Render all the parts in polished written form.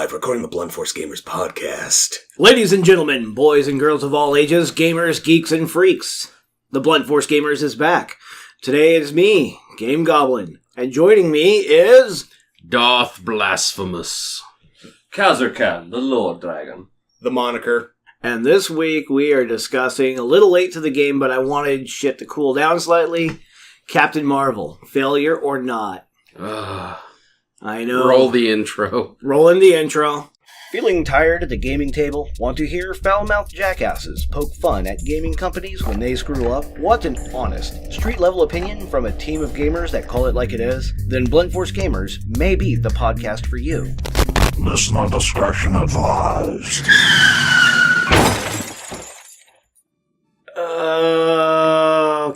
live, recording the Blunt Force Gamers podcast. Ladies and gentlemen, boys and girls of all ages, gamers, geeks, and freaks, the Blunt Force Gamers is back. Today it is me, Game Goblin, and joining me is... Darth Blasphemous. Kazurkan, the Lord Dragon. The Moniker. And this week we are discussing, a little late to the game, but I wanted shit to cool down slightly, Captain Marvel, failure or not. I know. Roll the intro. Rolling the intro. Feeling tired at the gaming table? Want to hear foul-mouthed jackasses poke fun at gaming companies when they screw up? Want an honest, street-level opinion from a team of gamers that call it like it is? Then Blunt Force Gamers may be the podcast for you. Listener discretion advised.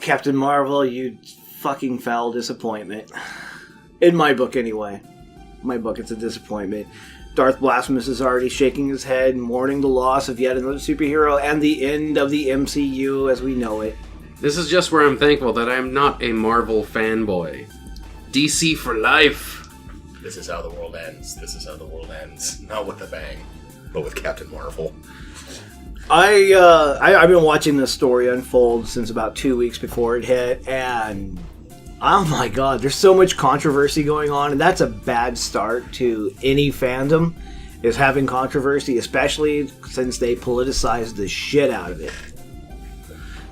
Captain Marvel, you fucking foul disappointment. In my book, anyway. My book, it's a disappointment. Darth Blasphemous is already shaking his head, mourning the loss of yet another superhero and the end of the MCU as we know it. This is just where I'm thankful that I'm not a Marvel fanboy. DC for life. This is how the world ends. This is how the world ends. Not with a bang, but with Captain Marvel. I've been watching this story unfold since about 2 weeks before it hit, and oh my god, there's so much controversy going on, and that's a bad start to any fandom, is having controversy, especially since they politicized the shit out of it.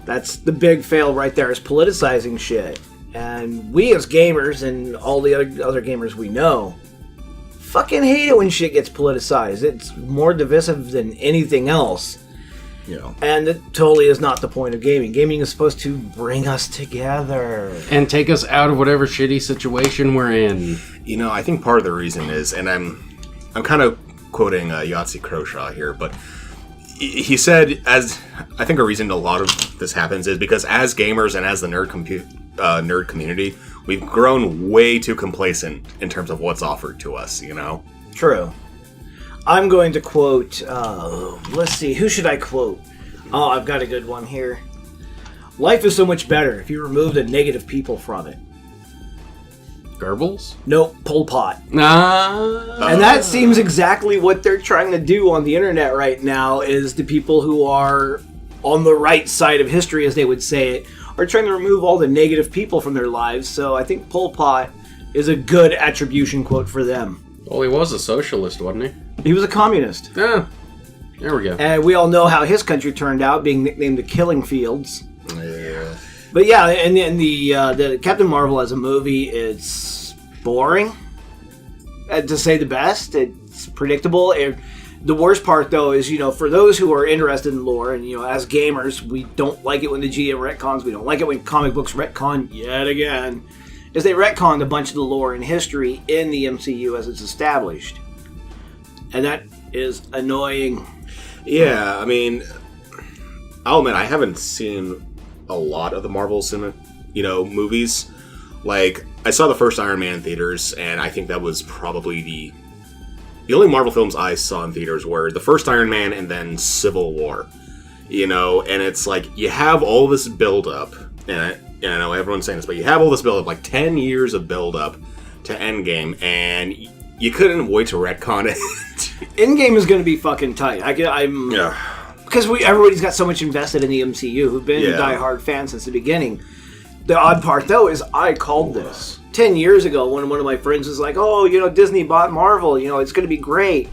That's the big fail right there, is politicizing shit. And we as gamers, and all the other gamers we know, fucking hate it when shit gets politicized. It's more divisive than anything else. You know. And it totally is not the point of gaming. Gaming is supposed to bring us together. And take us out of whatever shitty situation we're in. You know, I think part of the reason is, and I'm kind of quoting Yahtzee Croshaw here, but he said, as I think a reason a lot of this happens is because as gamers and as the nerd community, we've grown way too complacent in terms of what's offered to us, you know? True. I'm going to quote, let's see, who should I quote? Oh, I've got a good one here. Life is so much better if you remove the negative people from it. Goebbels? Nope, Pol Pot. Ah. And that seems exactly what they're trying to do on the internet right now, is the people who are on the right side of history, as they would say it, are trying to remove all the negative people from their lives. So I think Pol Pot is a good attribution quote for them. Well, he was a socialist, wasn't he? He was a communist. Yeah. There we go. And we all know how his country turned out, being nicknamed the Killing Fields. Yeah. But yeah, and the Captain Marvel as a movie, it's boring, to say the best. It's predictable. The worst part, though, is, you know, for those who are interested in lore, and, you know, as gamers, we don't like it when the GM retcons, we don't like it when comic books retcon yet again, is they retconned a bunch of the lore and history in the MCU as it's established. And that is annoying. Yeah, I mean, I'll admit, I haven't seen a lot of the Marvel movies. Like, I saw the first Iron Man in theaters, and I think that was probably the only Marvel films I saw in theaters were the first Iron Man and then Civil War. You know, and it's like, you have all this build-up, and I know everyone's saying this, but you have all this build-up, like 10 years of build-up to Endgame, and you couldn't wait to retcon it. Endgame is going to be fucking tight. Yeah. Because everybody's got so much invested in the MCU, who've been diehard fans since the beginning. The odd part, though, is I called this 10 years ago when one of my friends was like, oh, you know, Disney bought Marvel, you know, it's going to be great.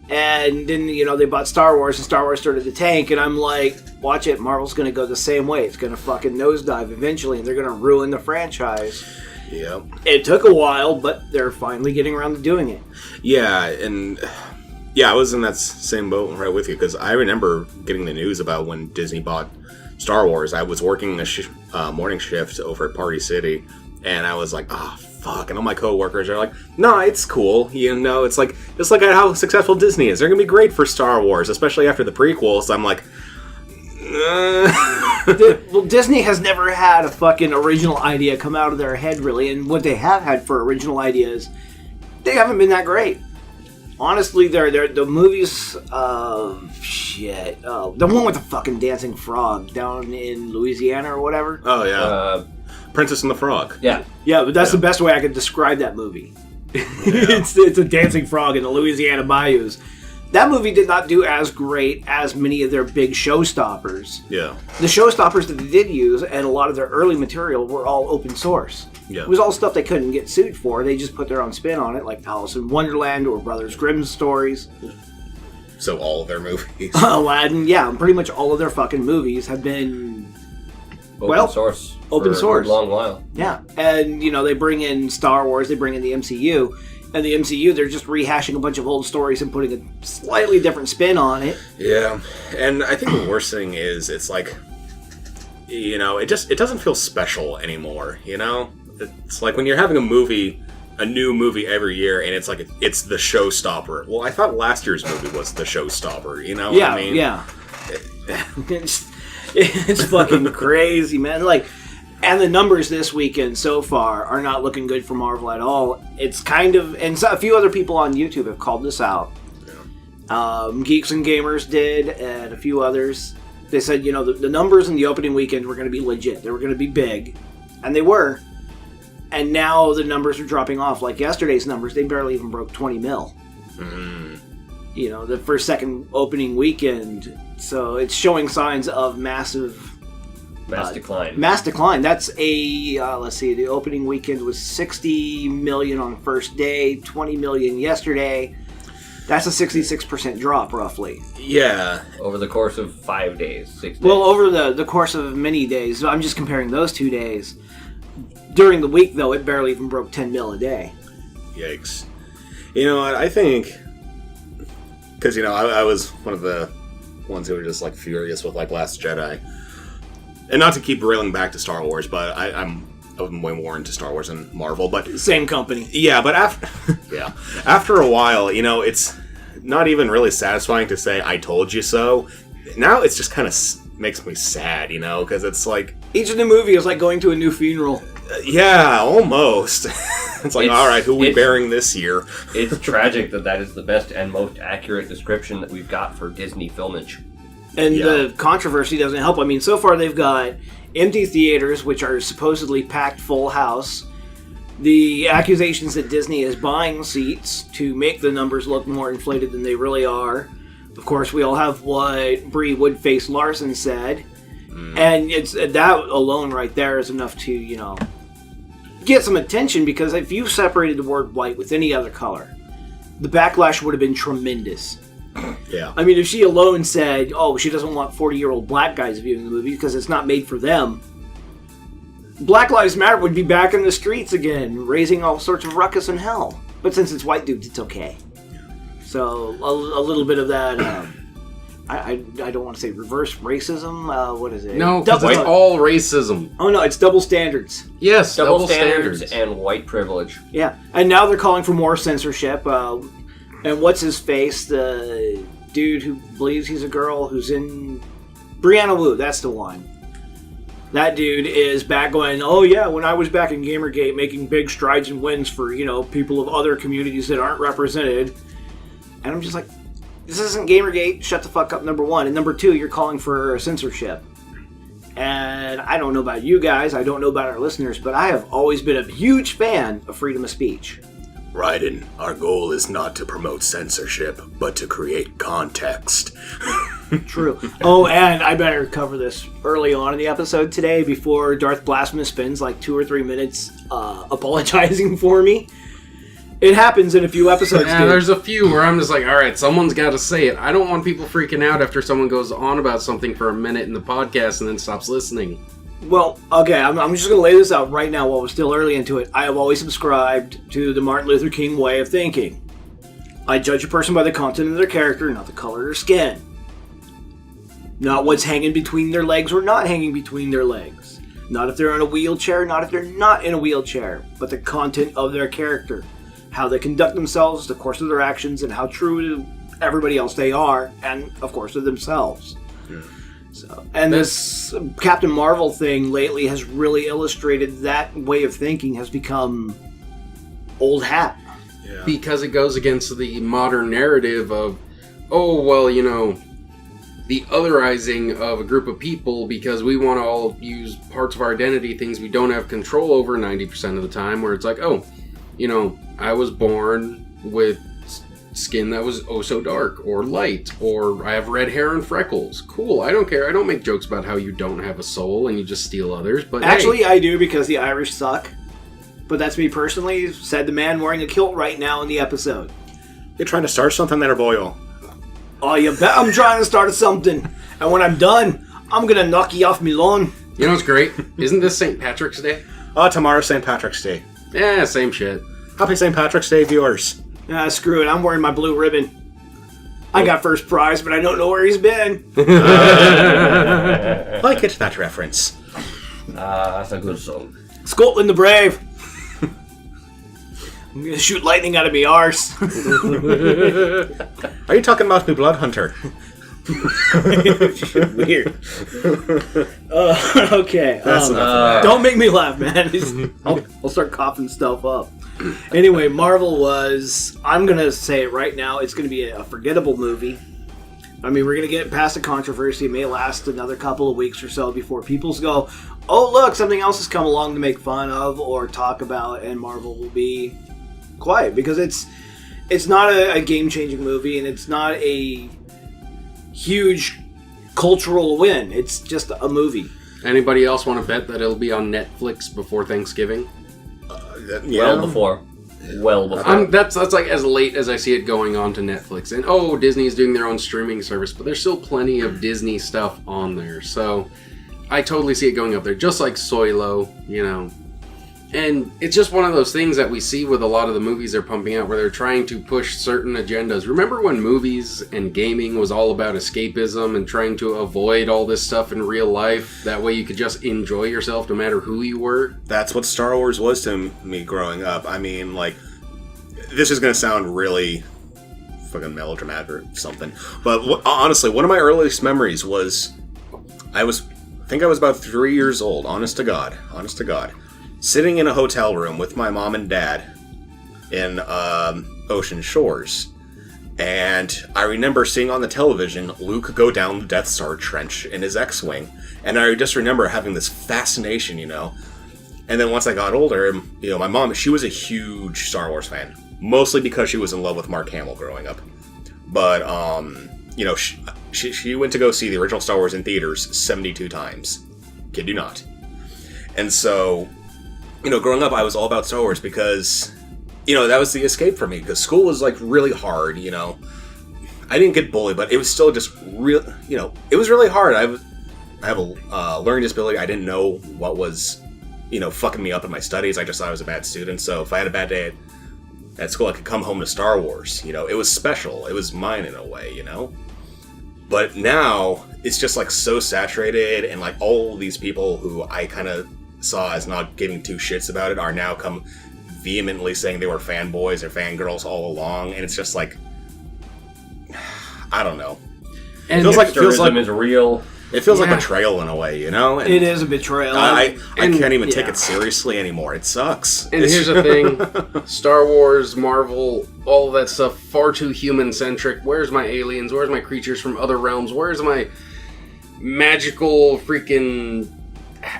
And then, you know, they bought Star Wars, and Star Wars started to tank, and I'm like, watch it, Marvel's going to go the same way. It's going to fucking nosedive eventually, and they're going to ruin the franchise. Yep. It took a while, but they're finally getting around to doing it. Yeah, and yeah, I was in that same boat right with you, because I remember getting the news about when Disney bought Star Wars. I was working a morning shift over at Party City, and I was like, oh, fuck. And all my coworkers are like, no, it's cool. You know, it's like, just like how successful Disney is. They're going to be great for Star Wars, especially after the prequels. I'm like, Well, Disney has never had a fucking original idea come out of their head, really, and what they have had for original ideas, they haven't been that great. Honestly, the movies, the one with the fucking dancing frog down in Louisiana or whatever. Oh, yeah. Princess and the Frog. Yeah. Yeah, but that's the best way I could describe that movie. It's a dancing frog in the Louisiana bayous. That movie did not do as great as many of their big showstoppers. Yeah. The showstoppers that they did use, and a lot of their early material, were all open source. Yeah. It was all stuff they couldn't get sued for. They just put their own spin on it, like Alice in Wonderland or Brothers Grimm's stories. So all of their movies. Aladdin, yeah, pretty much all of their fucking movies have been Open source. Open for source. A good long while. Yeah, and they bring in Star Wars, they bring in the MCU, and the MCU, they're just rehashing a bunch of old stories and putting a slightly different spin on it. Yeah, and I think the worst thing is it's like, it doesn't feel special anymore. It's like when you're having a new movie every year, and it's like it's the showstopper. Well, I thought last year's movie was the showstopper. You know what I mean? Yeah. It's fucking crazy, man. And the numbers this weekend so far are not looking good for Marvel at all. It's kind of, and so a few other people on YouTube have called this out. Yeah. Geeks and Gamers did, and a few others. They said, the numbers in the opening weekend were going to be legit. They were going to be big, and they were. And now the numbers are dropping off. Like yesterday's numbers, they barely even broke 20 mil. Mm-hmm. The first, second opening weekend. So it's showing signs of mass decline. Mass decline. That's let's see, the opening weekend was 60 million on the first day, 20 million yesterday. That's a 66% drop, roughly. Yeah. Over the course of 5 days, 6 days. Well, over the course of many days. I'm just comparing those 2 days. During the week, though, it barely even broke 10 mil a day. Yikes. You know what? I think... Because, I was one of the ones who were just, furious with, Last Jedi. And not to keep railing back to Star Wars, but I'm way more into Star Wars than Marvel, but... Same company. Yeah, but after a while, it's not even really satisfying to say, I told you so. Now it's just kind of makes me sad, because it's like... Each new movie is like going to a new funeral. Yeah, almost. It's like, all right, who are we burying this year? It's tragic that is the best and most accurate description that we've got for Disney filmage. And the controversy doesn't help. I mean, so far they've got empty theaters, which are supposedly packed full house. The accusations that Disney is buying seats to make the numbers look more inflated than they really are. Of course, we all have what Brie Woodface Larson said. And it's that alone right there is enough to, get some attention, because if you separated the word white with any other color, the backlash would have been tremendous. Yeah. I mean, if she alone said, she doesn't want 40-year-old black guys viewing the movie because it's not made for them, Black Lives Matter would be back in the streets again, raising all sorts of ruckus and hell. But since it's white dudes, it's okay. So, a little bit of that... I don't want to say reverse racism. What is it? No, because it's all racism. Oh no, it's double standards. Yes, double standards and white privilege. Yeah, and now they're calling for more censorship. And what's his face? The dude who believes he's a girl who's in Brianna Wu. That's the one. That dude is back going, oh yeah, when I was back in Gamergate making big strides and wins for people of other communities that aren't represented. And I'm just like, this isn't Gamergate, shut the fuck up, number one. And number two, you're calling for censorship. And I don't know about you guys, I don't know about our listeners, but I have always been a huge fan of freedom of speech. Raiden, our goal is not to promote censorship, but to create context. True. Oh, and I better cover this early on in the episode today before Darth Blasphemous spends 2 or 3 minutes apologizing for me. It happens in a few episodes, Yeah, there's a few where I'm just like, all right, someone's got to say it. I don't want people freaking out after someone goes on about something for a minute in the podcast and then stops listening. Well, okay, I'm just going to lay this out right now while we're still early into it. I have always subscribed to the Martin Luther King way of thinking. I judge a person by the content of their character, not the color of their skin. Not what's hanging between their legs or not hanging between their legs. Not if they're in a wheelchair, not if they're not in a wheelchair, but the content of their character. How they conduct themselves, the course of their actions, and how true to everybody else they are, and, of course, to themselves. Yeah. So, and this Captain Marvel thing lately has really illustrated that way of thinking has become old hat. Yeah. Because it goes against the modern narrative of, the otherizing of a group of people because we want to all use parts of our identity, things we don't have control over 90% of the time, where it's like, I was born with skin that was oh so dark or light, or I have red hair and freckles. Cool, I don't care. I don't make jokes about how you don't have a soul and you just steal others. But actually, hey. I do, because the Irish suck. But that's me personally, said the man wearing a kilt right now in the episode. You're trying to start something there, Boyle. Oh, you bet I'm trying to start something. And when I'm done, I'm going to knock you off me lawn. You know what's great? Isn't this St. Patrick's Day? Tomorrow's St. Patrick's Day. Yeah, same shit. Happy St. Patrick's Day, viewers. Screw it, I'm wearing my blue ribbon. I got first prize, but I don't know where he's been. I get that reference. That's a good song. Scotland the Brave. I'm going to shoot lightning out of me arse. Are you talking about me Blood Hunter? Weird. Okay. That's enough. Don't make me laugh, man. I'll start coughing stuff up. Anyway, Marvel was, I'm going to say it right now, it's going to be a forgettable movie. I mean, we're going to get past the controversy. It may last another couple of weeks or so before people go, oh, look, something else has come along to make fun of or talk about, and Marvel will be quiet. Because it's not a game-changing movie, and it's not a huge cultural win. It's just a movie. Anybody else want to bet that it'll be on Netflix before Thanksgiving? Yeah. Well before. That's like as late as I see it going on to Netflix. And Disney's doing their own streaming service, but there's still plenty of Disney stuff on there. So I totally see it going up there, just like Soilo, And it's just one of those things that we see with a lot of the movies they're pumping out, where they're trying to push certain agendas. Remember when movies and gaming was all about escapism and trying to avoid all this stuff in real life? That way you could just enjoy yourself no matter who you were? That's what Star Wars was to me growing up. I mean, like, this is going to sound really fucking melodramatic or something. But honestly, one of my earliest memories was, I think I was about 3 years old, honest to God. Sitting in a hotel room with my mom and dad in Ocean Shores. And I remember seeing on the television Luke go down the Death Star trench in his X-Wing. And I just remember having this fascination, And then once I got older, my mom, she was a huge Star Wars fan. Mostly because she was in love with Mark Hamill growing up. But, she went to go see the original Star Wars in theaters 72 times. Kid you not. And so, growing up, I was all about Star Wars because, that was the escape for me. Because school was, really hard, I didn't get bullied, but it was still just real, it was really hard. I have a learning disability. I didn't know what was, fucking me up in my studies. I just thought I was a bad student. So if I had a bad day at school, I could come home to Star Wars. It was special. It was mine in a way, But now, it's just, so saturated, and, all these people who I kind of saw as not giving two shits about it are now come vehemently saying they were fanboys or fangirls all along, and it's just, I don't know. And feels like is real. It feels like betrayal in a way, And it is a betrayal. I can't even take it seriously anymore. It sucks. And here's the thing. Star Wars, Marvel, all of that stuff, far too human-centric. Where's my aliens? Where's my creatures from other realms? Where's my magical freaking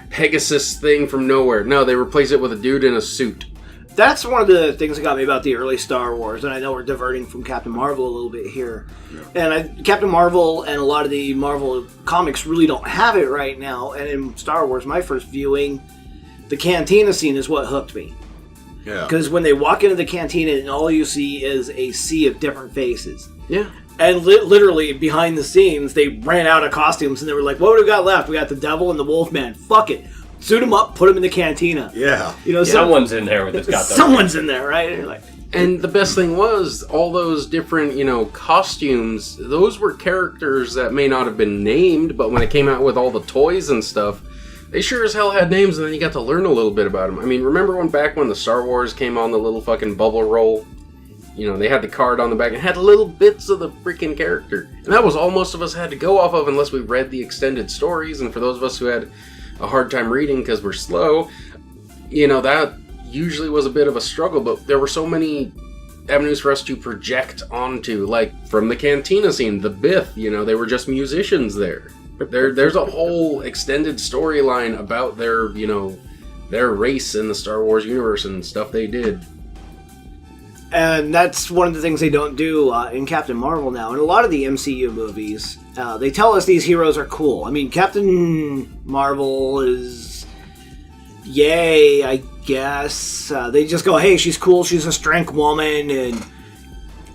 Pegasus thing from nowhere? No, they replace it with a dude in a suit. That's one of the things that got me about the early Star Wars, and I know we're diverting from Captain Marvel a little bit here. Yeah. And Captain Marvel and a lot of the Marvel comics really don't have it right now, and in Star Wars, my first viewing, the cantina scene is what hooked me. Yeah. Because when they walk into the cantina and all you see is a sea of different faces. Yeah. And literally, behind the scenes, they ran out of costumes, and they were like, what do we got left? We got the Devil and the Wolfman. Fuck it. Suit them up, put them in the cantina. Yeah. Someone's in there with this got someone's in there, right? And, and the best thing was, all those different, costumes, those were characters that may not have been named, but when it came out with all the toys and stuff, they sure as hell had names, and then you got to learn a little bit about them. I mean, remember back when the Star Wars came on the little fucking bubble roll? They had the card on the back and had little bits of the freaking character. And that was all most of us had to go off of unless we read the extended stories, and for those of us who had a hard time reading because we're slow, that usually was a bit of a struggle, but there were so many avenues for us to project onto, from the cantina scene, the Bith, they were just musicians there. There's a whole extended storyline about their race in the Star Wars universe and stuff they did. And that's one of the things they don't do in Captain Marvel now. In a lot of the MCU movies, they tell us these heroes are cool. I mean, Captain Marvel is... yay, I guess. They just go, hey, she's cool, she's a strength woman, and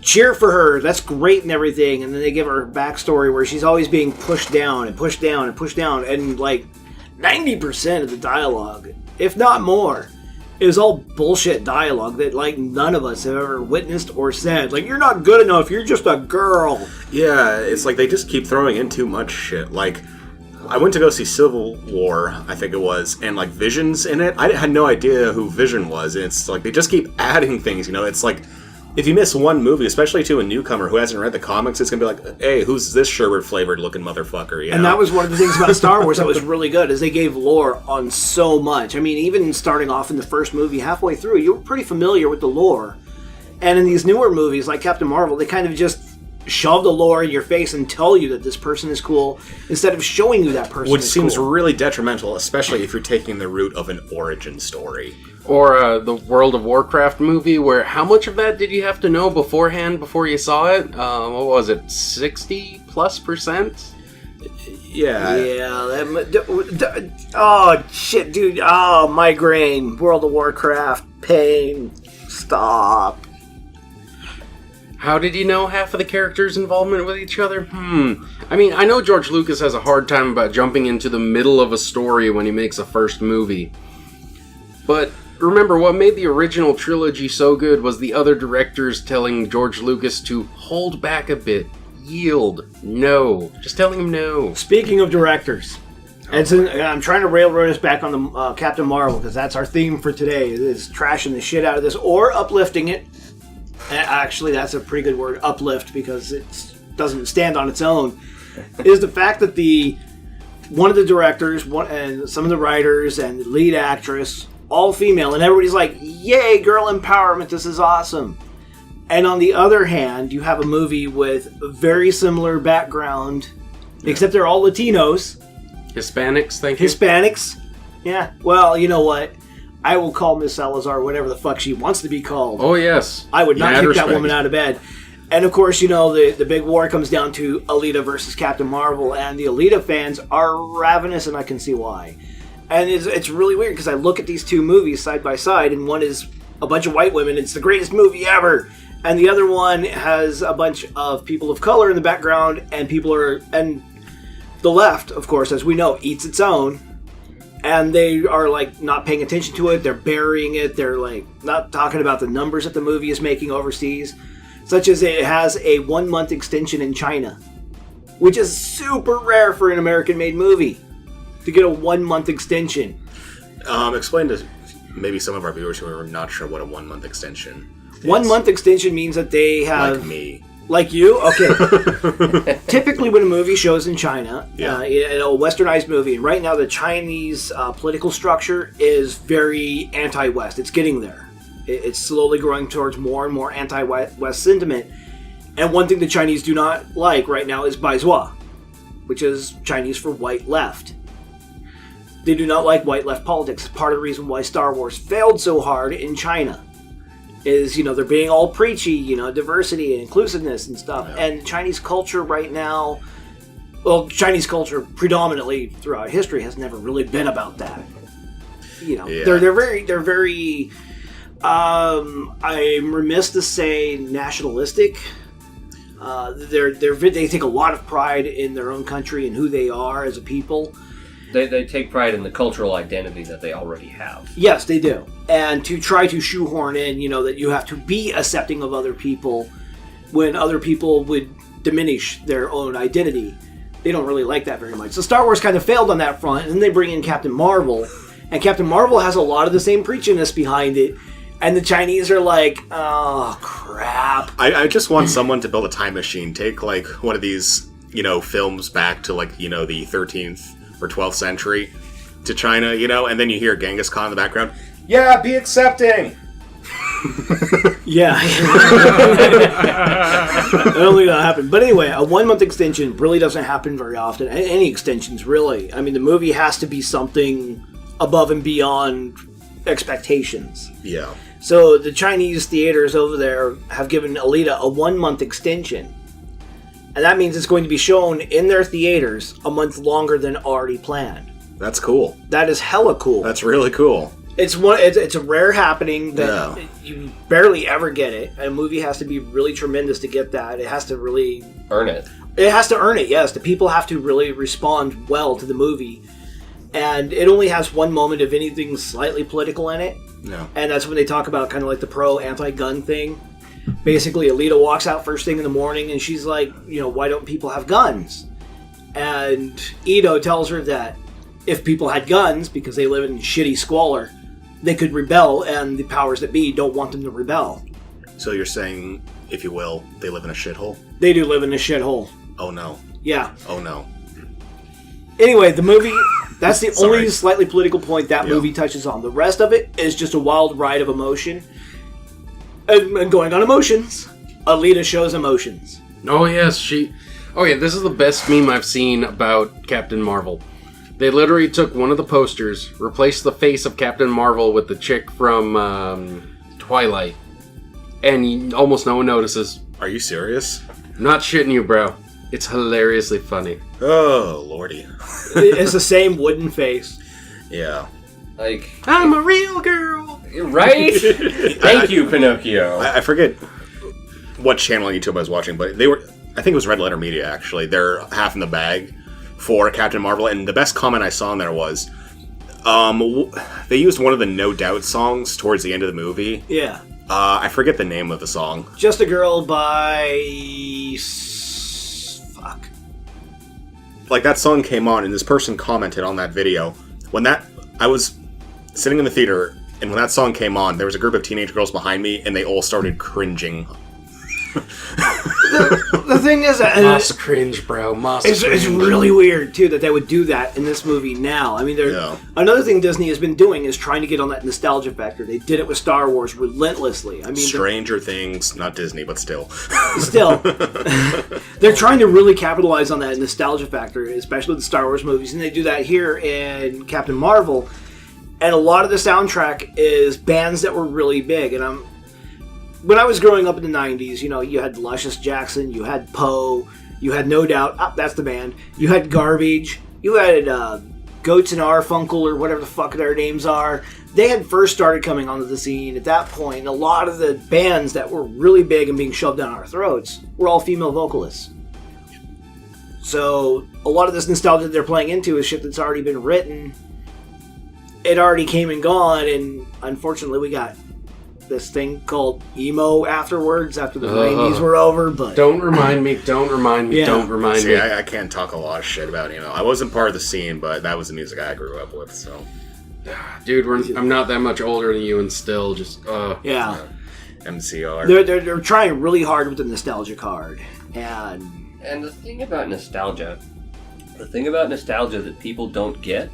cheer for her, that's great and everything. And then they give her a backstory where she's always being pushed down and pushed down and pushed down. And like 90% of the dialogue, if not more, is all bullshit dialogue that like none of us have ever witnessed or said. Like, you're not good enough, you're just a girl. Yeah, it's like they just keep throwing in too much shit. Like, I went to go see Civil War, I think it was, and like Vision's in it. I had no idea who Vision was, and it's like they just keep adding things, you know? It's like, if you miss one movie, especially to a newcomer who hasn't read the comics, it's gonna be like, hey, who's this sherbet-flavored looking motherfucker, you know? And that was one of the things about Star Wars that was really good, is they gave lore on so much. I mean, even starting off in the first movie, halfway through, you were pretty familiar with the lore. And in these newer movies, like Captain Marvel, they kind of just shove the lore in your face and tell you that this person is cool, instead of showing you that person Which is seems cool. really detrimental, especially if you're taking the route of an origin story. Or the World of Warcraft movie, where how much of that did you have to know beforehand before you saw it? What was it, 60+%? Yeah. Yeah. Oh, shit, dude. Oh, migraine. World of Warcraft. Pain. Stop. How did you know half of the characters' involvement with each other? I mean, I know George Lucas has a hard time about jumping into the middle of a story when he makes a first movie. But remember, what made the original trilogy so good was the other directors telling George Lucas to hold back a bit, yield, no. Just telling him no. Speaking of directors, I'm trying to railroad us back on the Captain Marvel, because that's our theme for today, is trashing the shit out of this, or uplifting it. Actually, that's a pretty good word, uplift, because it doesn't stand on its own. Is the fact that one of the directors and some of the writers and the lead actress, all female, and everybody's like, yay, girl empowerment, this is awesome. And on the other hand, you have a movie with a very similar background, except they're all Latinos. Hispanics, thank you. Hispanics? Yeah. Well, you know what? I will call Miss Salazar whatever the fuck she wants to be called. Oh, yes. I would not Mad kick respect. that woman out of bed. And of course, you know, the big war comes down to Alita versus Captain Marvel, and the Alita fans are ravenous, and I can see why. And it's really weird, because I look at these two movies side by side, and one is a bunch of white women, it's the greatest movie ever, and the other one has a bunch of people of color in the background, and and the left, of course, as we know, eats its own. And they are, like, not paying attention to it. They're burying it. They're, like, not talking about the numbers that the movie is making overseas. Such as it has a 1-month extension in China. Which is super rare for an American-made movie. To get a 1-month extension. Explain to maybe some of our viewers who are not sure what a 1-month extension is. 1-month extension means that they have... Like me. Like you? Okay. Typically when a movie shows in China, a westernized movie, and right now the Chinese political structure is very anti-West. It's getting there. It's slowly growing towards more and more anti-West sentiment. And one thing the Chinese do not like right now is Baizhua, which is Chinese for white left. They do not like white left politics. Part of the reason why Star Wars failed so hard in China is, you know, they're being all preachy, you know, diversity and inclusiveness and stuff. Yeah. And Chinese culture right now, well, Chinese culture predominantly throughout history has never really been about that. You know, they're very, I'm remiss to say nationalistic. They take a lot of pride in their own country and who they are as a people. They take pride in the cultural identity that they already have. Yes, they do. And to try to shoehorn in, you know, that you have to be accepting of other people when other people would diminish their own identity, they don't really like that very much. So Star Wars kind of failed on that front, and then they bring in Captain Marvel, and Captain Marvel has a lot of the same preachiness behind it, and the Chinese are like, oh, crap. I just want someone to build a time machine, take, like, one of these, you know, films back to, like, you know, the 13th or 12th century to China, you know, and then you hear Genghis Khan in the background. Yeah, be accepting! Yeah. I don't think that'll happen. But anyway, a 1-month extension really doesn't happen very often. Any extensions, really. I mean, the movie has to be something above and beyond expectations. Yeah. So the Chinese theaters over there have given Alita a 1-month extension. And that means it's going to be shown in their theaters a month longer than already planned. That's cool. That is hella cool. That's really cool. It's a rare happening that you barely ever get it. A movie has to be really tremendous to get that. It has to really... Earn it. It has to earn it, yes. The people have to really respond well to the movie. And it only has one moment of anything slightly political in it. No. And that's when they talk about kind of like the pro-anti-gun thing. Basically, Alita walks out first thing in the morning and she's like, why don't people have guns? And Ito tells her that if people had guns, because they live in shitty squalor, they could rebel, and the powers that be don't want them to rebel. So you're saying, if you will, they live in a shithole? They do live in a shithole. Oh no. Yeah. Oh no. Anyway, the movie, that's the Sorry. only slightly political point that movie touches on. The rest of it is just a wild ride of emotion. And going on emotions, Alita shows emotions. Oh, yes, Oh, yeah, this is the best meme I've seen about Captain Marvel. They literally took one of the posters, replaced the face of Captain Marvel with the chick from Twilight, and almost no one notices. Are you serious? I'm not shitting you, bro. It's hilariously funny. Oh, lordy. It's the same wooden face. Yeah. Like, I'm a real girl! right? Thank you, Pinocchio. I forget what channel on YouTube I was watching, but I think it was Red Letter Media, actually. They're half in the bag for Captain Marvel, and the best comment I saw in there was, they used one of the No Doubt songs towards the end of the movie. Yeah. I forget the name of the song. Just a Girl by... Fuck. Like, that song came on, and this person commented on that video. I was sitting in the theater, and when that song came on, there was a group of teenage girls behind me, and they all started cringing. The thing is, Moss cringe, bro. Moss it's cringe. really weird, too, that they would do that in this movie now. I mean, another thing Disney has been doing is trying to get on that nostalgia factor. They did it with Star Wars relentlessly. I mean, Stranger Things, not Disney, but still. They're trying to really capitalize on that nostalgia factor, especially with the Star Wars movies, and they do that here in Captain Marvel. And a lot of the soundtrack is bands that were really big, and when I was growing up in the 90s, you had Luscious Jackson, you had Poe, you had No Doubt, that's the band, you had Garbage, you had Goats and Arfunkel, or whatever the fuck their names are. They had first started coming onto the scene at that point. A lot of the bands that were really big and being shoved down our throats were all female vocalists. So a lot of this nostalgia that they're playing into is shit that's already been written. It already came and gone, and unfortunately we got this thing called emo afterwards, after the 90s were over, but... Don't remind me, don't remind me, Yeah. don't remind See, me. I can't talk a lot of shit about, I wasn't part of the scene, but that was the music I grew up with, so... Dude, I'm not that much older than you, and still just, Yeah. MCR. They're trying really hard with the nostalgia card, and the thing about nostalgia that people don't get,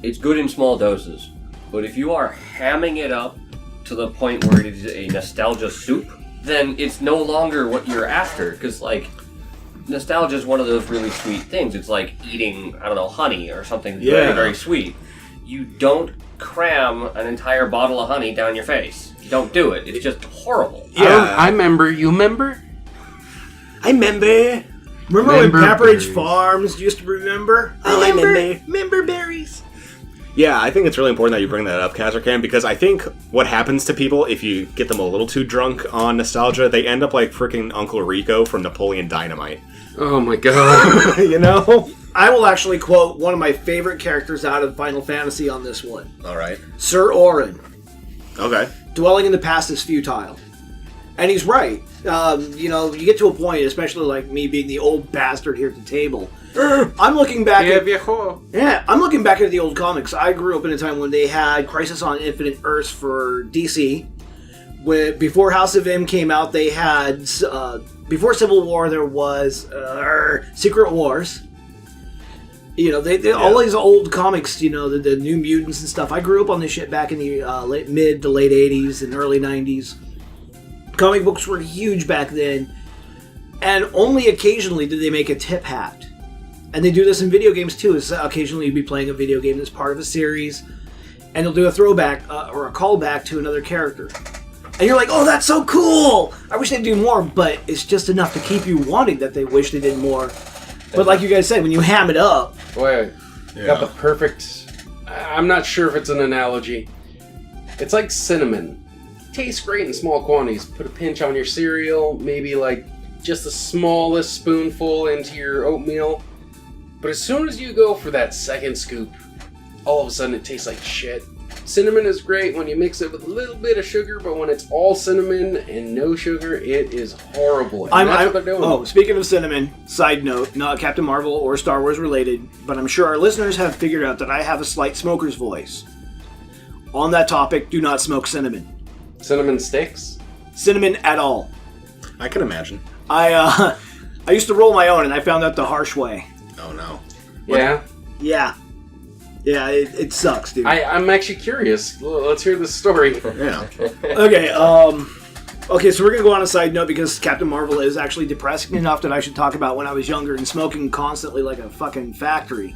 it's good in small doses. But if you are hamming it up to the point where it is a nostalgia soup, then it's no longer what you're after. Because, nostalgia is one of those really sweet things. It's like eating, honey or something very, very sweet. You don't cram an entire bottle of honey down your face. You don't do it. It's just horrible. Yeah. I remember, you remember? I remember. Remember when Pepperidge Farms used to remember? I remember berries. Yeah, I think it's really important that you bring that up, Kazarkan, because I think what happens to people if you get them a little too drunk on nostalgia, they end up like freaking Uncle Rico from Napoleon Dynamite. Oh my god. I will actually quote one of my favorite characters out of Final Fantasy on this one. Alright. Sir Auron. Okay. Dwelling in the past is futile. And he's right. You get to a point, especially like me being the old bastard here at the table. I'm looking back I'm looking back at the old comics. I grew up in a time when they had Crisis on Infinite Earths for DC. Before House of M came out, they had before Civil War there was Secret Wars. All these old comics, the New Mutants and stuff. I grew up on this shit back in the mid to late 80s and early 90s. Comic books were huge back then, and only occasionally did they make a tip hat. And they do this in video games too. Occasionally you'd be playing a video game that's part of a series, and they'll do a throwback or a callback to another character. And you're like, oh, that's so cool! I wish they'd do more, but it's just enough to keep you wanting that they wish they did more. But like you guys said, when you ham it up... Boy, got the perfect... I'm not sure if it's an analogy. It's like cinnamon. Tastes great in small quantities. Put a pinch on your cereal, maybe like just the smallest spoonful into your oatmeal. But as soon as you go for that second scoop, all of a sudden it tastes like shit. Cinnamon is great when you mix it with a little bit of sugar, but when it's all cinnamon and no sugar, it is horrible. And that's what they're doing. Oh, speaking of cinnamon, side note, not Captain Marvel or Star Wars related, but I'm sure our listeners have figured out that I have a slight smoker's voice. On that topic, do not smoke cinnamon. Cinnamon sticks? Cinnamon at all. I can imagine. I used to roll my own, and I found out the harsh way. Oh, no. Yeah. Yeah, it sucks, dude. I'm actually curious. Let's hear this story. Yeah. Okay, so we're going to go on a side note because Captain Marvel is actually depressing enough that I should talk about when I was younger and smoking constantly like a fucking factory.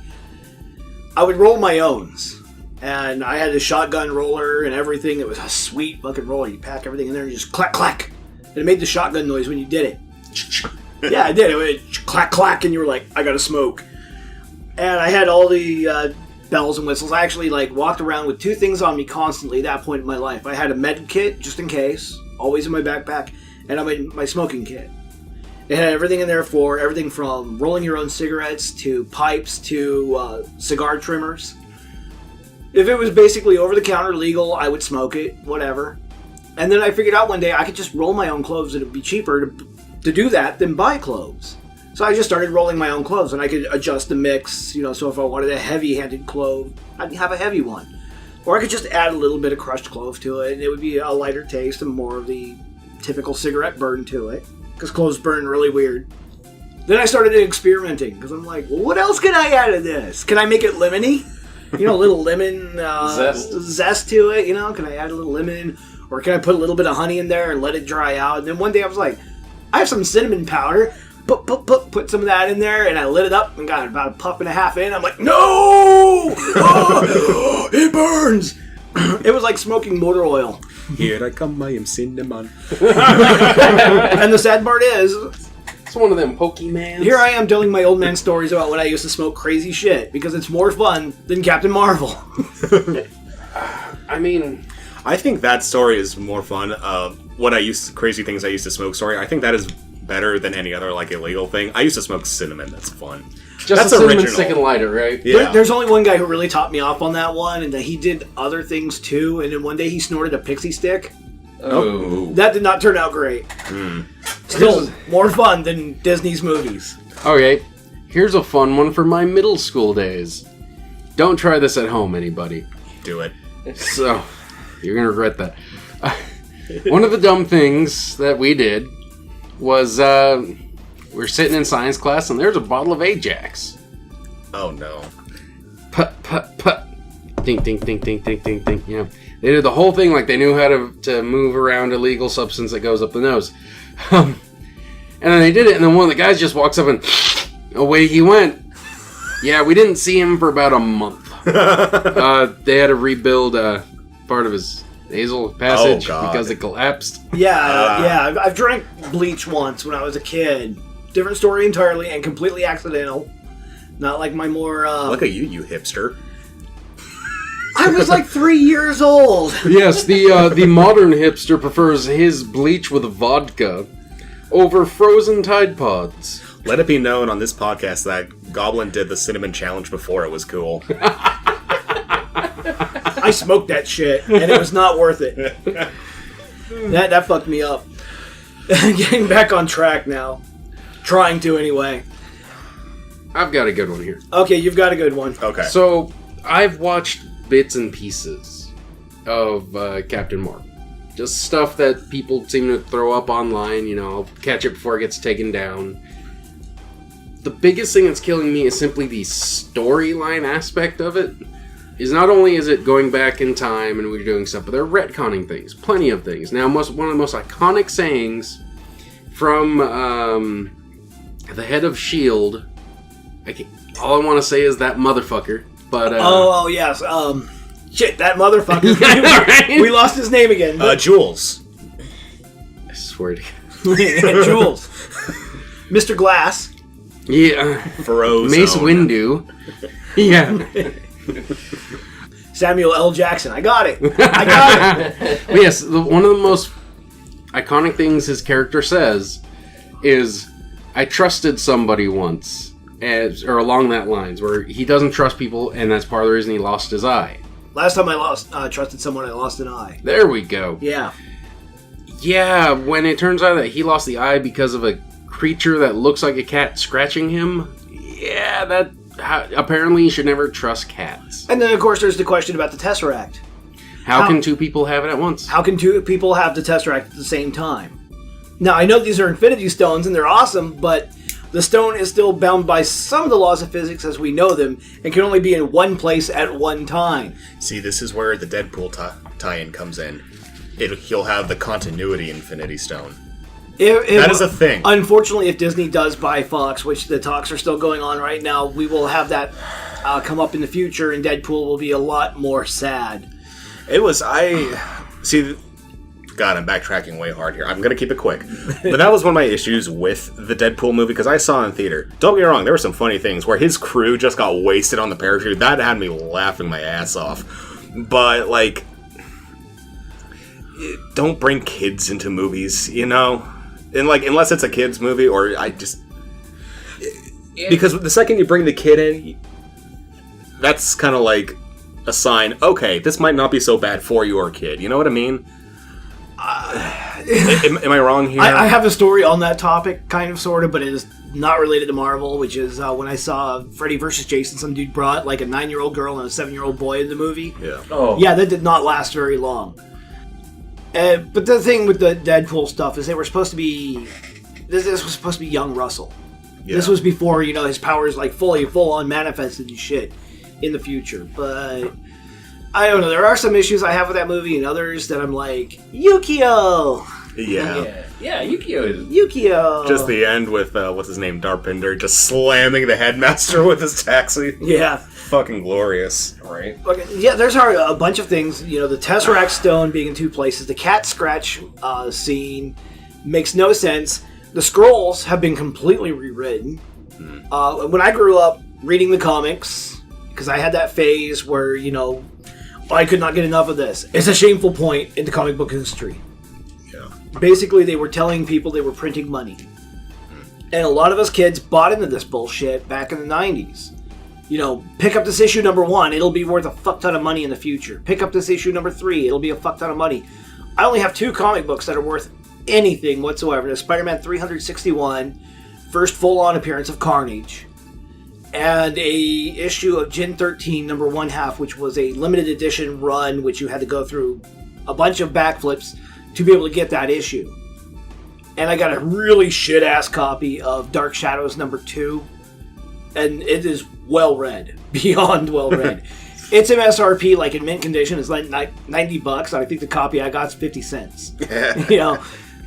I would roll my owns. And I had a shotgun roller and everything. It was a sweet fucking roller. You pack everything in there and you just clack, clack. And it made the shotgun noise when you did it. Yeah, I did. It went clack, clack, and you were like, I gotta smoke. And I had all the bells and whistles. I actually walked around with two things on me constantly at that point in my life. I had a med kit, just in case, always in my backpack, and I had my smoking kit. It had everything in there for everything from rolling your own cigarettes to pipes to cigar trimmers. If it was basically over-the-counter legal, I would smoke it, whatever. And then I figured out one day I could just roll my own cloves. It would be cheaper to do that than buy cloves. So I just started rolling my own cloves, and I could adjust the mix. So if I wanted a heavy-handed clove, I'd have a heavy one. Or I could just add a little bit of crushed clove to it, and it would be a lighter taste and more of the typical cigarette burn to it. Because cloves burn really weird. Then I started experimenting, because I'm like, well, what else can I add to this? Can I make it lemony? A little lemon zest to it, Can I add a little lemon? Or can I put a little bit of honey in there and let it dry out? And then one day I was like, I have some cinnamon powder. Put some of that in there, and I lit it up and got about a puff and a half in. I'm like, no! Oh, it burns! It was like smoking motor oil. Here I come, I am cinnamon. And the sad part is... It's one of them Pokemans. Here I am telling my old man stories about when I used to smoke crazy shit, because it's more fun than Captain Marvel. I think that story is more fun. Crazy things I used to smoke story. I think that is better than any other illegal thing. I used to smoke cinnamon. That's fun. Just a cinnamon stick and lighter, right? Yeah. There's only one guy who really taught me off on that one, and that he did other things too. And then one day he snorted a pixie stick. Oh. That did not turn out great. Still more fun than Disney's movies. Okay, here's a fun one for my middle school days. Don't try this at home, anybody. Do it. So, you're gonna regret that. One of the dumb things that we did was we're sitting in science class and there's a bottle of Ajax. Oh no. Put, put. Ding, ding, ding, ding, ding, ding, ding. Yeah. They did the whole thing like they knew how to move around a legal substance that goes up the nose. And then they did it, and then one of the guys just walks up and away he went. Yeah, we didn't see him for about a month. They had to rebuild part of his nasal passage because it collapsed. Yeah, I've drank bleach once when I was a kid. Different story entirely and completely accidental. Not like my more... Look at you hipster. I was like 3 years old. Yes, the modern hipster prefers his bleach with vodka over frozen Tide Pods. Let it be known on this podcast that Goblin did the cinnamon challenge before it was cool. I smoked that shit, and it was not worth it. That fucked me up. Getting back on track now. Trying to, anyway. I've got a good one here. Okay, you've got a good one. Okay. So, I've watched bits and pieces of Captain Marvel. Just stuff that people seem to throw up online, I'll catch it before it gets taken down. The biggest thing that's killing me is simply the storyline aspect of it. Is not only is it going back in time and we're doing stuff, but they're retconning things. Plenty of things. Now, one of the most iconic sayings from the head of S.H.I.E.L.D., all I want to say is that motherfucker. But oh yes. Shit, that motherfucker. Right? We lost his name again. Jules. I swear to God. Jules. Mr. Glass. Yeah. Frozone. Mace Windu. Yeah. Samuel L. Jackson. I got it. I got it. But yes, one of the most iconic things his character says is, I trusted somebody once, or along that lines, where he doesn't trust people, and that's part of the reason he lost his eye. Last time I trusted someone, I lost an eye. There we go. Yeah. Yeah, when it turns out that he lost the eye because of a creature that looks like a cat scratching him, yeah, apparently you should never trust cats. And then, of course, there's the question about the Tesseract. How can two people have it at once? How can two people have the Tesseract at the same time? Now, I know these are Infinity Stones, and they're awesome, but the stone is still bound by some of the laws of physics as we know them, and can only be in one place at one time. See, this is where the Deadpool tie-in comes in. He'll have the continuity Infinity Stone. That is a thing. Unfortunately, if Disney does buy Fox, which the talks are still going on right now, we will have that come up in the future, and Deadpool will be a lot more sad. God, I'm backtracking way hard here. I'm going to keep it quick. But that was one of my issues with the Deadpool movie, because I saw it in theater. Don't get me wrong, there were some funny things where his crew just got wasted on the parachute. That had me laughing my ass off. But, like, don't bring kids into movies, you know? And, like, unless it's a kid's movie, or because the second you bring the kid in, that's kind of like a sign, okay, this might not be so bad for your kid. You know what I mean? Am I wrong here? I have a story on that topic, kind of, sort of, but it is not related to Marvel, which is when I saw Freddy vs. Jason, some dude brought like a 9-year-old girl and a 7-year-old boy in the movie. Yeah. Oh. Yeah, that did not last very long. But the thing with the Deadpool stuff is they were supposed to be... This was supposed to be young Russell. Yeah. This was before, his powers like full-on manifested and shit in the future. But... I don't know. There are some issues I have with that movie, and others that I'm like, Yukio. Yeah, Yukio. Yukio. Just the end with what's his name, Darpinder, just slamming the headmaster with his taxi. Yeah, fucking glorious. Right. Okay. Yeah, there's a bunch of things. The Tesseract Stone being in two places, the cat scratch scene makes no sense. The scrolls have been completely rewritten. When I grew up reading the comics, because I had that phase where I could not get enough of this. It's a shameful point in the comic book history. Yeah. Basically, they were telling people they were printing money. And a lot of us kids bought into this bullshit back in the 90s. Pick up this issue number 1, it'll be worth a fuck ton of money in the future. Pick up this issue number 3, it'll be a fuck ton of money. I only have 2 comic books that are worth anything whatsoever. The Spider-Man 361, first full-on appearance of Carnage, and a issue of Gen 13 number 1/2, which was a limited edition run, which you had to go through a bunch of backflips to be able to get that issue. And I got a really shit-ass copy of Dark Shadows number 2, and it is well-read, beyond well-read. Its MSRP, like in mint condition, is like $90, and I think the copy I got is 50 cents.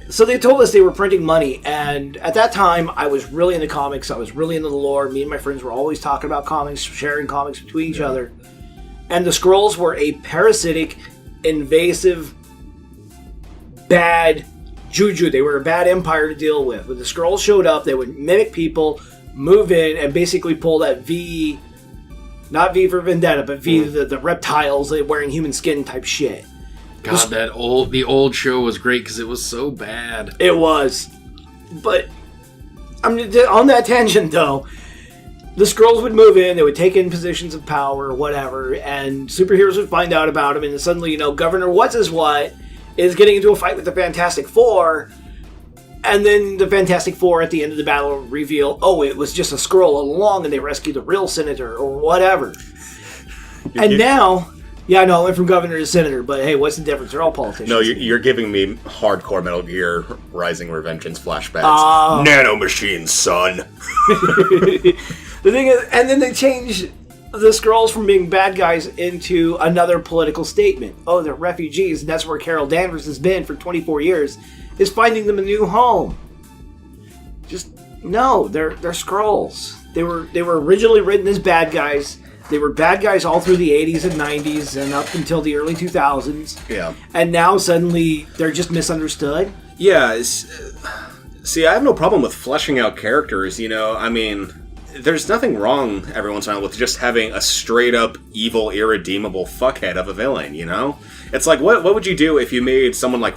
So they told us they were printing money, and at that time, I was really into comics. I was really into the lore. Me and my friends were always talking about comics, sharing comics between each other. And the Skrulls were a parasitic, invasive, bad juju. They were a bad empire to deal with. When the Skrulls showed up, they would mimic people, move in, and basically pull that V, not V for Vendetta, but V, the reptiles wearing human skin type shit. God, the old show was great because it was so bad. It was. But on that tangent, though, the Skrulls would move in, they would take in positions of power or whatever, and superheroes would find out about them, and suddenly, Governor What's-His-What is getting into a fight with the Fantastic Four, and then the Fantastic Four at the end of the battle reveal, it was just a Skrull all along, and they rescued the real senator, or whatever. And now... Yeah, I know, I went from governor to senator, but hey, what's the difference? They're all politicians. No, you're giving me hardcore Metal Gear Rising Revengeance flashbacks. Nanomachines, son. The thing is, and then they change the Skrulls from being bad guys into another political statement. They're refugees, and that's where Carol Danvers has been for 24 years, is finding them a new home. No, they're Skrulls. They were originally written as bad guys. They were bad guys all through the 80s and 90s and up until the early 2000s. Yeah. And now suddenly they're just misunderstood. Yeah. See, I have no problem with fleshing out characters, you know? I mean, there's nothing wrong every once in a while with just having a straight-up evil, irredeemable fuckhead of a villain, you know? It's like, what would you do if you made someone like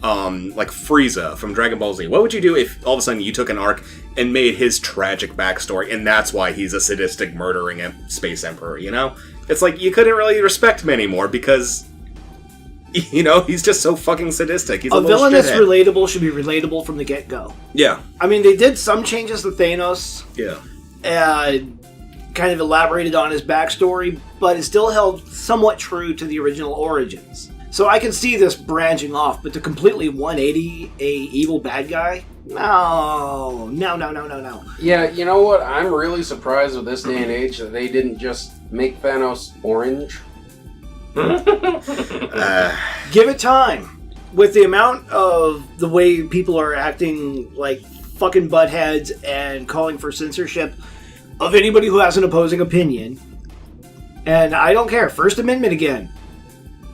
Frieza from Dragon Ball Z? What would you do if all of a sudden you took an arc and made his tragic backstory, and that's why he's a sadistic, murdering space emperor, you know? It's like, you couldn't really respect him anymore because, you know, he's just so fucking sadistic. He's a villain that's shithead. relatable should be relatable from the get-go. Yeah. I mean, they did some changes to Thanos. Yeah. Kind of elaborated on his backstory, but it still held somewhat true to the original origins. So I can see this branching off, but to completely 180 a evil bad guy? No. Yeah, you know what? I'm really surprised with this day and age that they didn't just make Thanos orange. Give it time. With the amount of the way people are acting like fucking buttheads and calling for censorship of anybody who has an opposing opinion, and I don't care, First Amendment again.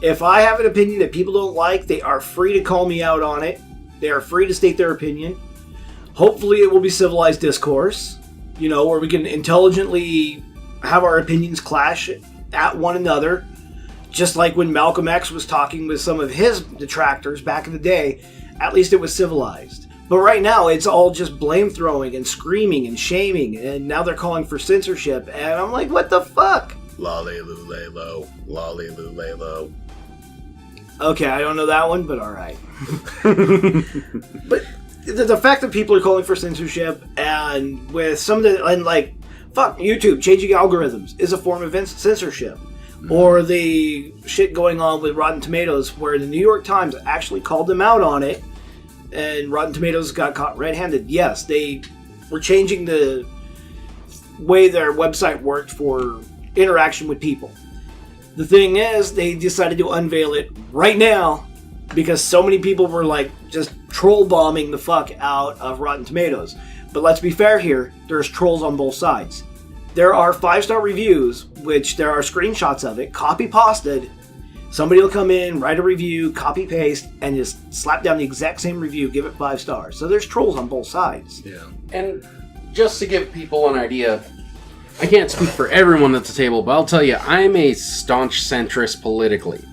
If I have an opinion that people don't like, they are free to call me out on it. They are free to state their opinion. Hopefully it will be civilized discourse, you know, where we can intelligently have our opinions clash at one another. Just like when Malcolm X was talking with some of his detractors back in the day, at least it was civilized. But right now, it's all just blame throwing and screaming and shaming, and now they're calling for censorship, and I'm like, what the fuck? Lolly-loo-lay-lo, lolly-loo-lay-lo. Okay, I don't know that one, but alright. But the fact that people are calling for censorship, and with some of the, and like, fuck, YouTube, changing algorithms is a form of censorship. Or the shit going on with Rotten Tomatoes, where the New York Times actually called them out on it, and Rotten Tomatoes got caught red-handed. Yes, they were changing the way their website worked for interaction with people. The thing is, they decided to unveil it right now because so many people were like just troll bombing the fuck out of Rotten Tomatoes. But let's be fair here, there's trolls on both sides. There are 5-star reviews, which there are screenshots of it, copy-pasted. Somebody will come in, write a review, copy-paste, and just slap down the exact same review, give it 5 stars. So there's trolls on both sides. Yeah. And just to give people an idea, I can't speak for everyone at the table, but I'll tell you, I'm a staunch centrist politically.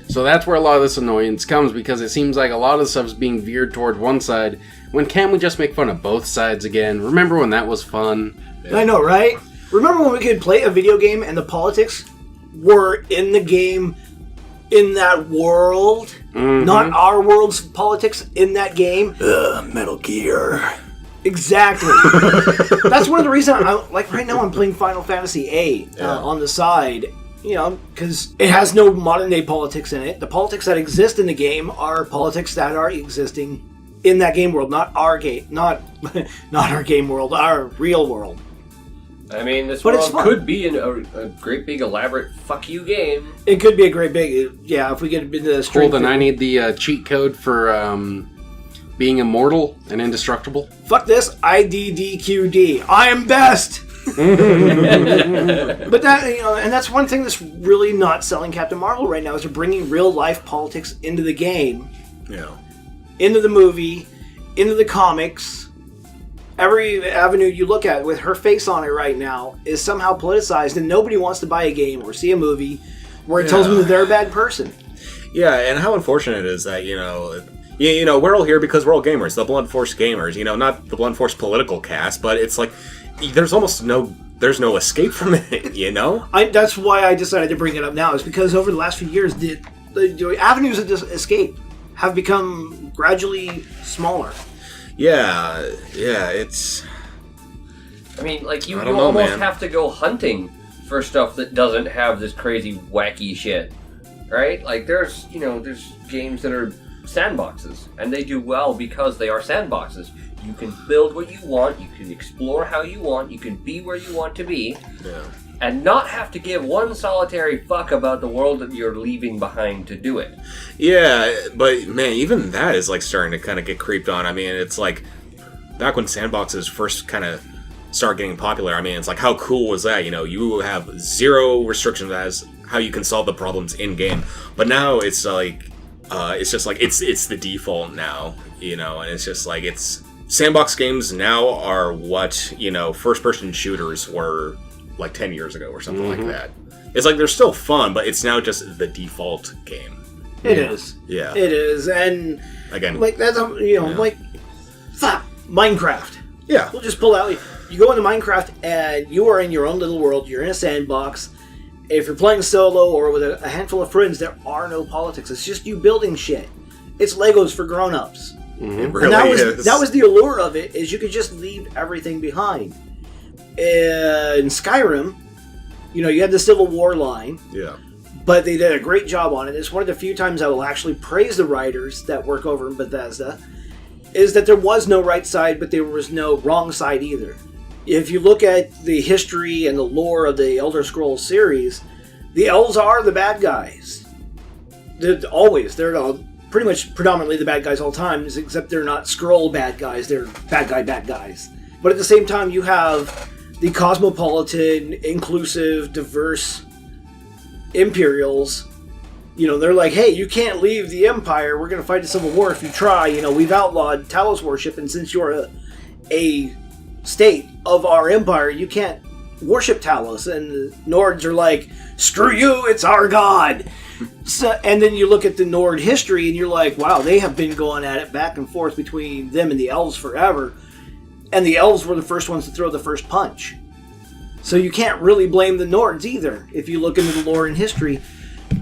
So that's where a lot of this annoyance comes, because it seems like a lot of the stuff is being veered toward one side, when can't we just make fun of both sides again? Remember when that was fun? Yeah. I know, right? Remember when we could play a video game and the politics were in the game, in that world? Mm-hmm. Not our world's politics in that game? Metal Gear. Exactly. That's one of the reasons, like right now I'm playing Final Fantasy VIII on the side, you know, because it has no modern day politics in it. The politics that exist in the game are politics that are existing in that game world, not our game, not our game world, our real world. I mean, this world could be a great big elaborate fuck you game. It could be a great big, yeah, if we get into the strength. Hold on, I need the cheat code for being immortal and indestructible. Fuck this, IDDQD. I am best! But that, you know, and that's one thing that's really not selling Captain Marvel right now, is they're bringing real life politics into the game. Yeah. Into the movie, into the comics. Every avenue you look at with her face on it right now is somehow politicized, and nobody wants to buy a game or see a movie where it tells them that they're a bad person. Yeah, and how unfortunate it is that, you know, we're all here because we're all gamers, the Blood Force gamers, you know, not the Blood Force political cast, but it's like, there's no escape from it, you know? That's why I decided to bring it up now, is because over the last few years, the avenues of escape have become gradually smaller. Yeah, it's... I mean, like, you almost have to go hunting for stuff that doesn't have this crazy, wacky shit, right? Like, there's games that are sandboxes, and they do well because they are sandboxes. You can build what you want, you can explore how you want, you can be where you want to be, and not have to give one solitary fuck about the world that you're leaving behind to do it. Yeah, but man, even that is like starting to kind of get creeped on. I mean, it's like back when sandboxes first kind of start getting popular, I mean, it's like, how cool was that? You know, you have zero restrictions as how you can solve the problems in game. But now it's like, it's just like it's the default now, you know, and it's just like it's sandbox games now are what, you know, first-person shooters were like 10 years ago or something like that. It's like they're still fun, but it's now just the default game. It is. Yeah. It is, and Again, like that's like Minecraft. yeah. We'll just pull out. You go into Minecraft and you are in your own little world. You're in a sandbox. If you're playing solo or with a handful of friends, there are no politics. It's just you building shit. It's Legos for grown-ups. It really And that is. was the allure of it, is you could just leave everything behind. In Skyrim, you know, you had the Civil War line, Yeah. but they did a great job on it. It's one of the few times I will actually praise the writers that work over in Bethesda, is that there was no right side, but there was no wrong side either. If you look at the history and the lore of the Elder Scrolls series, the elves are the bad guys. They're pretty much predominantly the bad guys all the time, except they're not Skrull bad guys, they're bad guys. But at the same time, you have the cosmopolitan, inclusive, diverse Imperials. You know, they're like, hey, you can't leave the Empire, we're going to fight a civil war if you try. You know, we've outlawed Talos worship, and since you're a state of our Empire, you can't worship Talos. And the Nords are like, screw you, it's our god. So, and then you look at the Nord history, and you're like, wow, they have been going at it back and forth between them and the elves forever. And the elves were the first ones to throw the first punch. So you can't really blame the Nords either, if you look into the lore and history.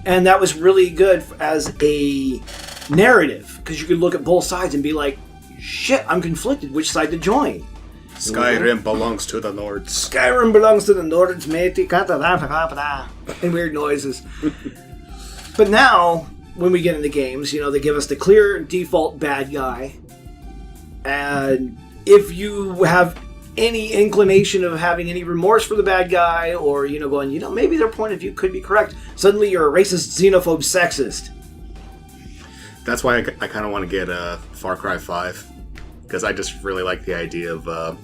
And that was really good as a narrative, because you could look at both sides and be like, shit, I'm conflicted, which side to join? Skyrim belongs to the Nords. Skyrim belongs to the Nords, matey. And weird noises. But now, when we get into games, you know, they give us the clear default bad guy. And if you have any inclination of having any remorse for the bad guy, or, you know, going, you know, maybe their point of view could be correct, suddenly you're a racist, xenophobe, sexist. That's why I kind of want to get Far Cry 5. Because I just really like the idea of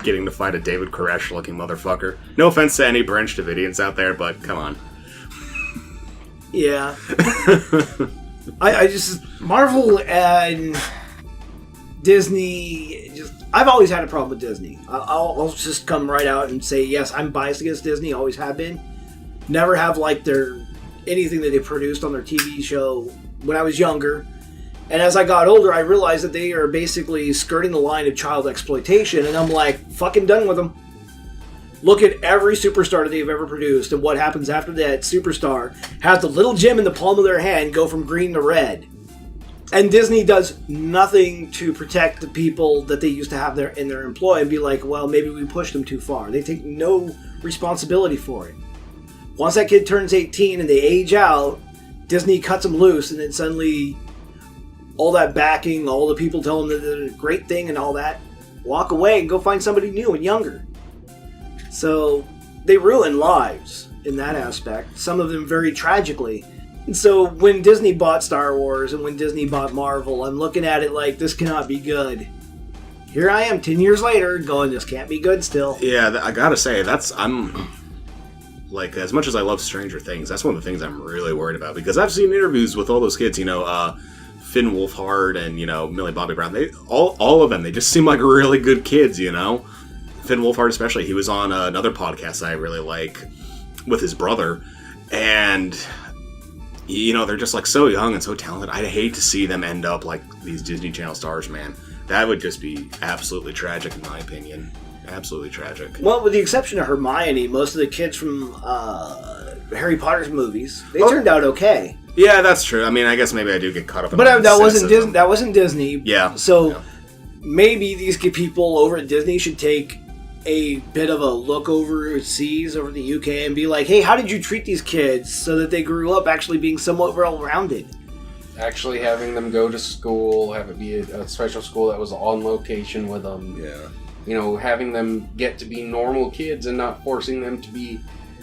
getting to fight a David Koresh-looking motherfucker. No offense to any Branch Davidians out there, but come on. Yeah. I just... Marvel and Disney... I've always had a problem with Disney. I'll just come right out and say, yes, I'm biased against Disney, always have been. Never have liked anything that they produced on their TV show when I was younger. And as I got older, I realized that they are basically skirting the line of child exploitation, and I'm like, fucking done with them. Look at every superstar that they've ever produced, and what happens after that superstar has the little gem in the palm of their hand go from green to red. And Disney does nothing to protect the people that they used to have in their employ and be like, well, maybe we pushed them too far. They take no responsibility for it. Once that kid turns 18 and they age out, Disney cuts them loose, and then suddenly all that backing, all the people tell them that they're a great thing and all that, walk away and go find somebody new and younger. So they ruin lives in that aspect, some of them very tragically. And so when Disney bought Star Wars and when Disney bought Marvel, I'm looking at it like, this cannot be good. Here I am 10 years later going, this can't be good still. Yeah, I gotta say, I'm like, as much as I love Stranger Things, that's one of the things I'm really worried about, because I've seen interviews with all those kids, you know, Finn Wolfhard and, you know, Millie Bobby Brown. They all of them, they just seem like really good kids, you know. Finn Wolfhard especially, he was on another podcast that I really like with his brother, and you know, they're just like so young and so talented. I'd hate to see them end up like these Disney Channel stars, man. That would just be absolutely tragic in my opinion. Absolutely tragic. Well, with the exception of Hermione, most of the kids from Harry Potter's movies, they turned out okay. Yeah, that's true. I mean, I guess maybe I do get caught up in But that wasn't Disney. That wasn't Disney. Yeah. So maybe these people over at Disney should take a bit of a look overseas, over the UK, and be like, hey, how did you treat these kids so that they grew up actually being somewhat well-rounded? Actually having them go to school, have it be a special school that was on location with them. Yeah. You know, having them get to be normal kids and not forcing them to be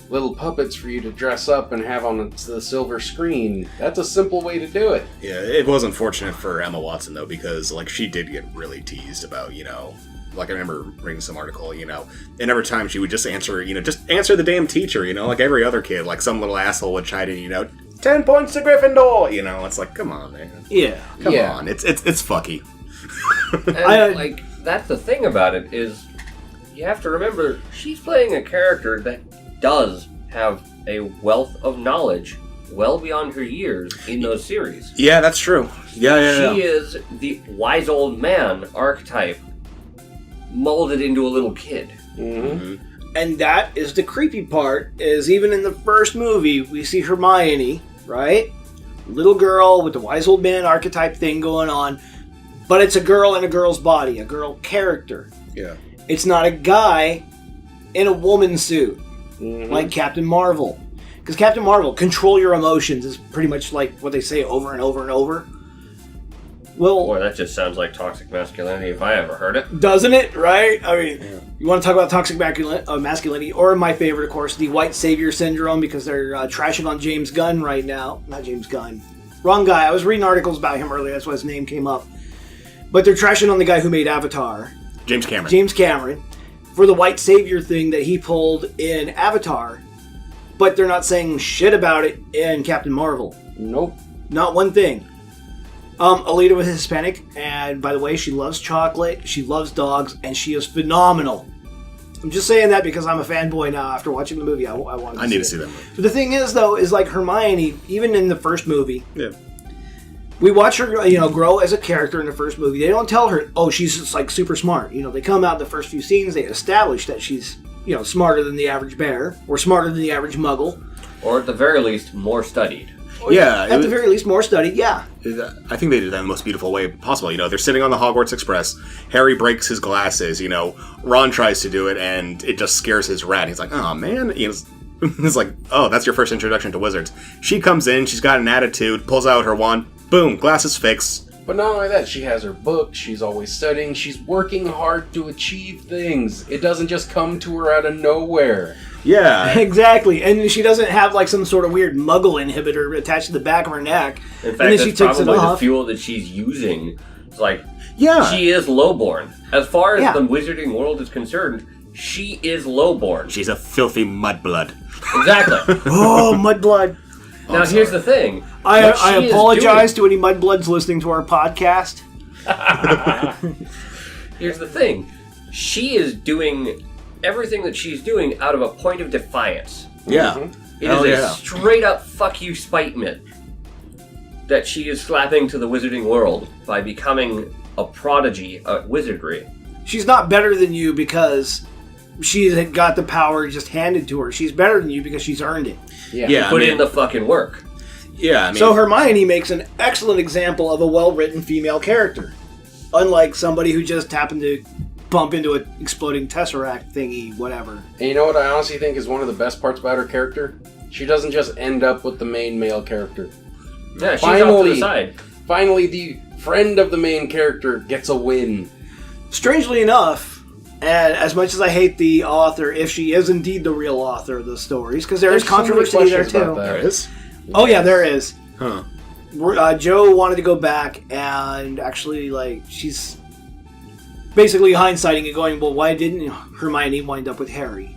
little puppets for you to dress up and have on the silver screen. That's a simple way to do it. Yeah, it was unfortunate for Emma Watson, though, because, like, she did get really teased about, you know, like I remember reading some article, you know, and every time she would just answer, you know, just answer the damn teacher, you know, like every other kid, like some little asshole would chime in, you know, 10 points to Gryffindor, you know, it's like, come on, man. Yeah. Come on, it's fucky. And, like, that's the thing about it, is you have to remember, she's playing a character that does have a wealth of knowledge well beyond her years in those series. Yeah, that's true. Yeah. She is the wise old man archetype molded into a little kid. Mm-hmm. And that is the creepy part, is even in the first movie, we see Hermione, right? Little girl with the wise old man archetype thing going on, but it's a girl in a girl's body, a girl character. Yeah. It's not a guy in a woman suit, like Captain Marvel. Because Captain Marvel, control your emotions, is pretty much like what they say over and over and over. Well, Boy, that just sounds like toxic masculinity if I ever heard it. doesn't it? Right? I mean, you want to talk about toxic masculinity, or my favorite, of course, the white savior syndrome, because they're trashing on James Gunn right now. Not James Gunn. Wrong guy. I was reading articles about him earlier. That's why his name came up. But they're trashing on the guy who made Avatar. James Cameron. James Cameron. For the white savior thing that he pulled in Avatar. But they're not saying shit about it in Captain Marvel. Nope. Not one thing. Alita was Hispanic, and by the way, she loves chocolate, she loves dogs, and she is phenomenal. I'm just saying that because I'm a fanboy now after watching the movie. I want to I need to see that movie. But the thing is, though, is like Hermione, even in the first movie, Yeah. we watch her, you know, grow as a character in the first movie. They don't tell her, oh, she's just like super smart. You know, they come out in the first few scenes, they establish that she's, you know, smarter than the average bear, or smarter than the average muggle. Or at the very least, more studied. Yeah. At the very least, more studied, yeah. I think they did that in the most beautiful way possible. You know, they're sitting on the Hogwarts Express. Harry breaks his glasses. You know, Ron tries to do it, and it just scares his rat. He's like, "Oh man!" You know, it's like, "Oh, that's your first introduction to wizards." She comes in. She's got an attitude. Pulls out her wand. Boom! Glasses fixed. But not only that, she has her book, she's always studying, she's working hard to achieve things. It doesn't just come to her out of nowhere. Yeah. Exactly, and she doesn't have like some sort of weird muggle inhibitor attached to the back of her neck. In and fact, then she that's takes it probably the off. fuel that she's using. It's like, Yeah. she is lowborn. As far as Yeah. the wizarding world is concerned, she is lowborn. She's a filthy mudblood. Exactly. Oh, mudblood! Now, here's the thing. I What she is apologize to any mudbloods listening to our podcast. Here's the thing. She is doing everything that she's doing out of a point of defiance. Yeah. It Hell is a yeah. straight up fuck you spite mitt that she is slapping to the wizarding world by becoming a prodigy at wizardry. She's not better than you because she's got the power just handed to her. She's better than you because she's earned it. Yeah. Put in the fucking work. Yeah. I mean, So Hermione makes an excellent example of a well-written female character. Unlike somebody who just happened to bump into an exploding tesseract thingy, whatever. And you know what I honestly think is one of the best parts about her character? She doesn't just end up with the main male character. Yeah, she's off to the Finally. side. Finally, the friend of the main character gets a win. Strangely enough, and as much as I hate the author, if she is indeed the real author of the stories, because there is There's so many controversy there questions about too. that. there is. Oh yeah, there is. Huh. Joe wanted to go back and actually, like, she's basically hindsighting and going, well, why didn't Hermione wind up with Harry?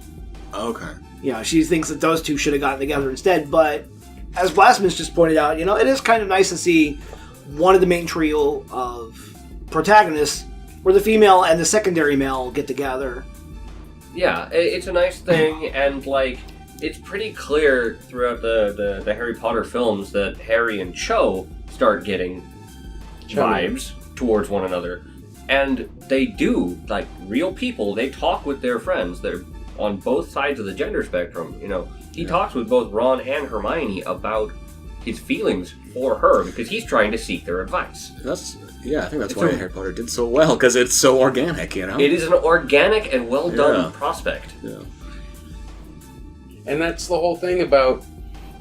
Okay. You know, she thinks that those two should have gotten together instead, but as Blasphemous just pointed out, you know, it is kind of nice to see one of the main trio of protagonists where the female and the secondary male get together. Yeah, it's a nice thing, and like it's pretty clear throughout the Harry Potter films that Harry and Cho start getting vibes towards one another. And they do, like real people, they talk with their friends. They're on both sides of the gender spectrum. You know, he talks with both Ron and Hermione about his feelings for her because he's trying to seek their advice. I think that's why Harry Potter did so well, because it's so organic, you know? It is an organic and well done prospect. Yeah. And that's the whole thing about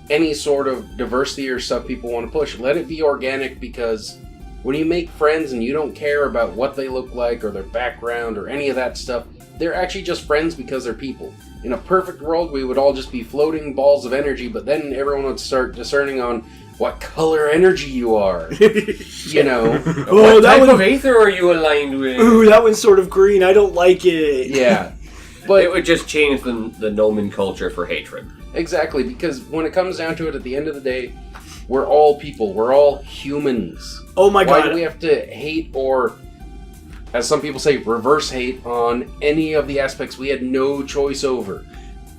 any sort of diversity or stuff people want to push. Let it be organic, because when you make friends and you don't care about what they look like or their background or any of that stuff, they're actually just friends because they're people. In a perfect world, we would all just be floating balls of energy, but then everyone would start discerning on what color energy you are. You know? Oh, What that type one, of aether are you aligned with? ooh, that one's sort of green. I don't like it. Yeah. But But it would just change the nomenclature for hatred. exactly, because when it comes down to it, at the end of the day, we're all people. We're all humans. Oh my Why god. do we have to hate or, as some people say, reverse hate on any of the aspects we had no choice over?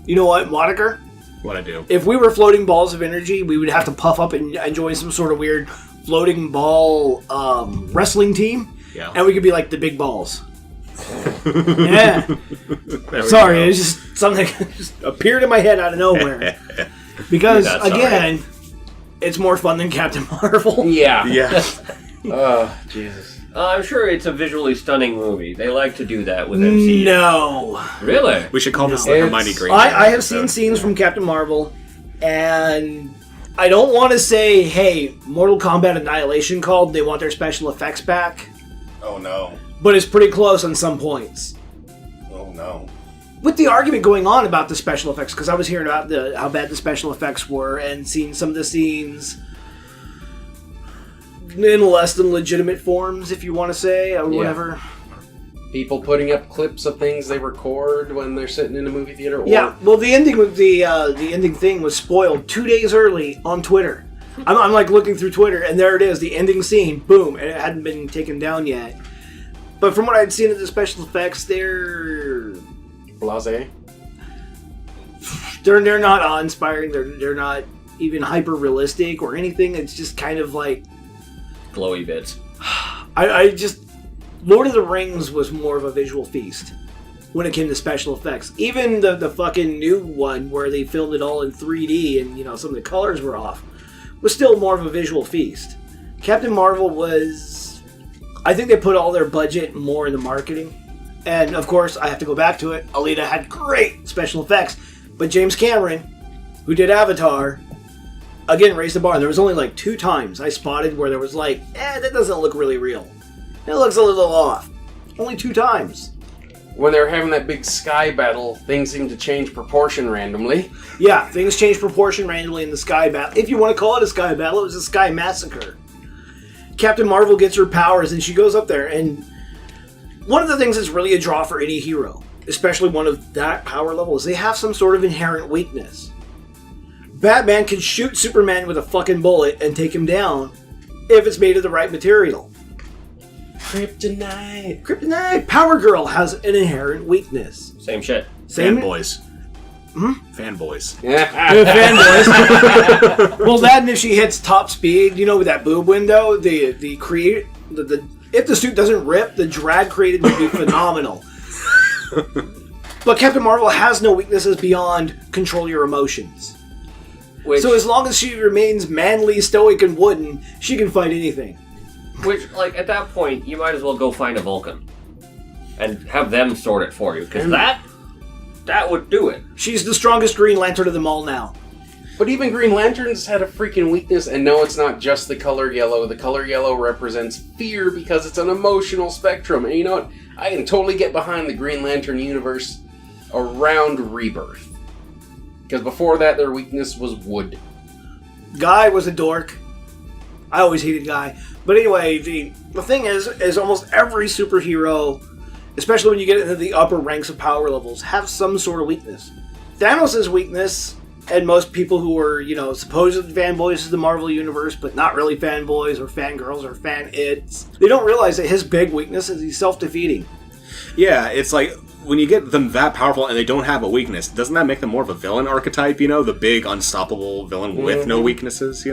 You know what, Moniker? What I do? If we were floating balls of energy, we would have to puff up and join some sort of weird floating ball wrestling team. Yeah. And we could be like the big balls. Yeah. There we Sorry, go. it's just something that just appeared in my head out of nowhere. Because, That's again, it's more fun than Captain Marvel. Yeah. Yeah. Oh, Jesus. I'm sure it's a visually stunning movie. They like to do that with MCU. No. Really? We should call this No. the It's- Hermione Granger. I have seen episode. scenes from Captain Marvel, and I don't want to say, hey, Mortal Kombat Annihilation called, they want their special effects back, Oh no. but it's pretty close on some points. Oh no. With the argument going on about the special effects, because I was hearing about how bad the special effects were, and seeing some of the scenes in less than legitimate forms, if you want to say, or whatever. People putting up clips of things they record when they're sitting in a movie theater. Or, Yeah, well, the ending with the ending thing was spoiled 2 days early on Twitter. I'm like looking through Twitter, and there it is, the ending scene, boom, and it hadn't been taken down yet. But from what I'd seen of the special effects, they're Blase. not awe-inspiring. They're not even hyper realistic or anything. It's just kind of like Glowy bits. I just Lord of the Rings was more of a visual feast when it came to special effects. Even the fucking new one where they filmed it all in 3D and some of the colors were off was still more of a visual feast. Captain Marvel was, I think they put all their budget more in the marketing. And of course, I have to go back to it. Alita had great special effects, but James Cameron, who did Avatar, again raised the bar. There was only like 2 times I spotted where there was like, that doesn't look really real. It looks a little off. Only 2 times. When they were having that big sky battle, things seemed to change proportion randomly. Yeah, things changed proportion randomly in the sky battle. If you want to call it a sky battle, it was a sky massacre. Captain Marvel gets her powers and she goes up there, and one of the things that's really a draw for any hero, especially one of that power level, is they have some sort of inherent weakness. Batman can shoot Superman with a fucking bullet and take him down if it's made of the right material. Kryptonite. Power Girl has an inherent weakness. Same shit. Same Fanboys. Fanboys. Fanboys. Well, that and if she hits top speed, with that boob window, if the suit doesn't rip, the drag created would be phenomenal. But Captain Marvel has no weaknesses beyond control your emotions. So as long as she remains manly, stoic, and wooden, she can fight anything. Which, at that point, you might as well go find a Vulcan. And have them sort it for you, because that would do it. She's the strongest Green Lantern of them all now. But even Green Lanterns had a freaking weakness, and no, it's not just the color yellow. The color yellow represents fear because it's an emotional spectrum. And you know what? I can totally get behind the Green Lantern universe around Rebirth. Because before that, their weakness was wood. Guy was a dork. I always hated Guy. But anyway, the thing is almost every superhero, especially when you get into the upper ranks of power levels, have some sort of weakness. Thanos' weakness, and most people who are, supposedly fanboys of the Marvel Universe, but not really fanboys or fangirls or fan-its, they don't realize that his big weakness is he's self-defeating. Yeah, it's like, when you get them that powerful and they don't have a weakness, doesn't that make them more of a villain archetype, the big, unstoppable villain with no weaknesses,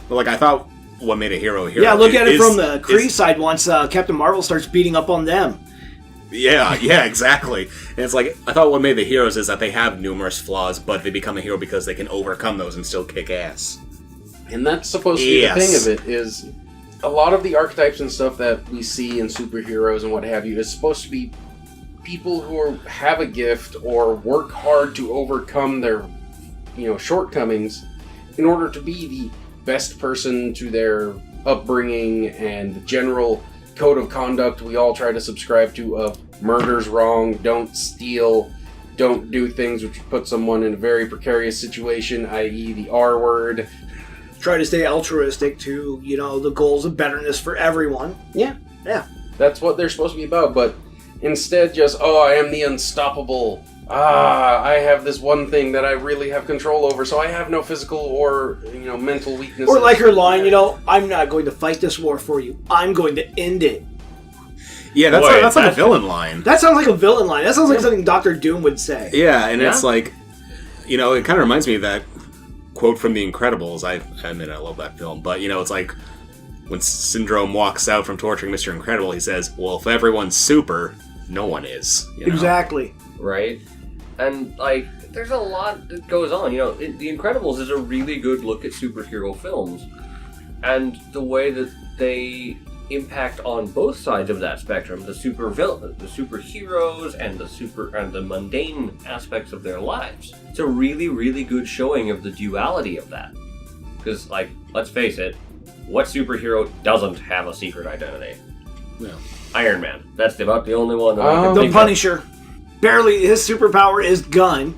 But, I thought what made a hero a hero... Yeah, look at it from the Kree side once Captain Marvel starts beating up on them. Yeah, exactly. And it's like, I thought what made the heroes is that they have numerous flaws, but they become a hero because they can overcome those and still kick ass. And that's supposed to be the thing of it, is a lot of the archetypes and stuff that we see in superheroes and what have you is supposed to be people who have a gift or work hard to overcome their, shortcomings in order to be the best person to their upbringing and the general code of conduct we all try to subscribe to of murder's wrong, don't steal, don't do things which put someone in a very precarious situation, i.e. the R word. Try to stay altruistic to, the goals of betterness for everyone. Yeah. Yeah. That's what they're supposed to be about, but instead just, I am the unstoppable. I have this one thing that I really have control over, so I have no physical or, mental weaknesses. Or like her line, I'm not going to fight this war for you. I'm going to end it. Yeah, that's like a villain line. That sounds like a villain line. That sounds like something Dr. Doom would say. Yeah, and it's like, it kind of reminds me of that quote from The Incredibles. I admit I love that film, but, it's like when Syndrome walks out from torturing Mr. Incredible, he says, well, if everyone's super, no one is. Exactly. Right? And, there's a lot that goes on. The Incredibles is a really good look at superhero films. And the way that they impact on both sides of that spectrum, the superheroes and the mundane aspects of their lives. It's a really, really good showing of the duality of that. Because, let's face it, what superhero doesn't have a secret identity? Yeah. Iron Man. That's about the only one that I can The think Punisher. Barely, his superpower is gun,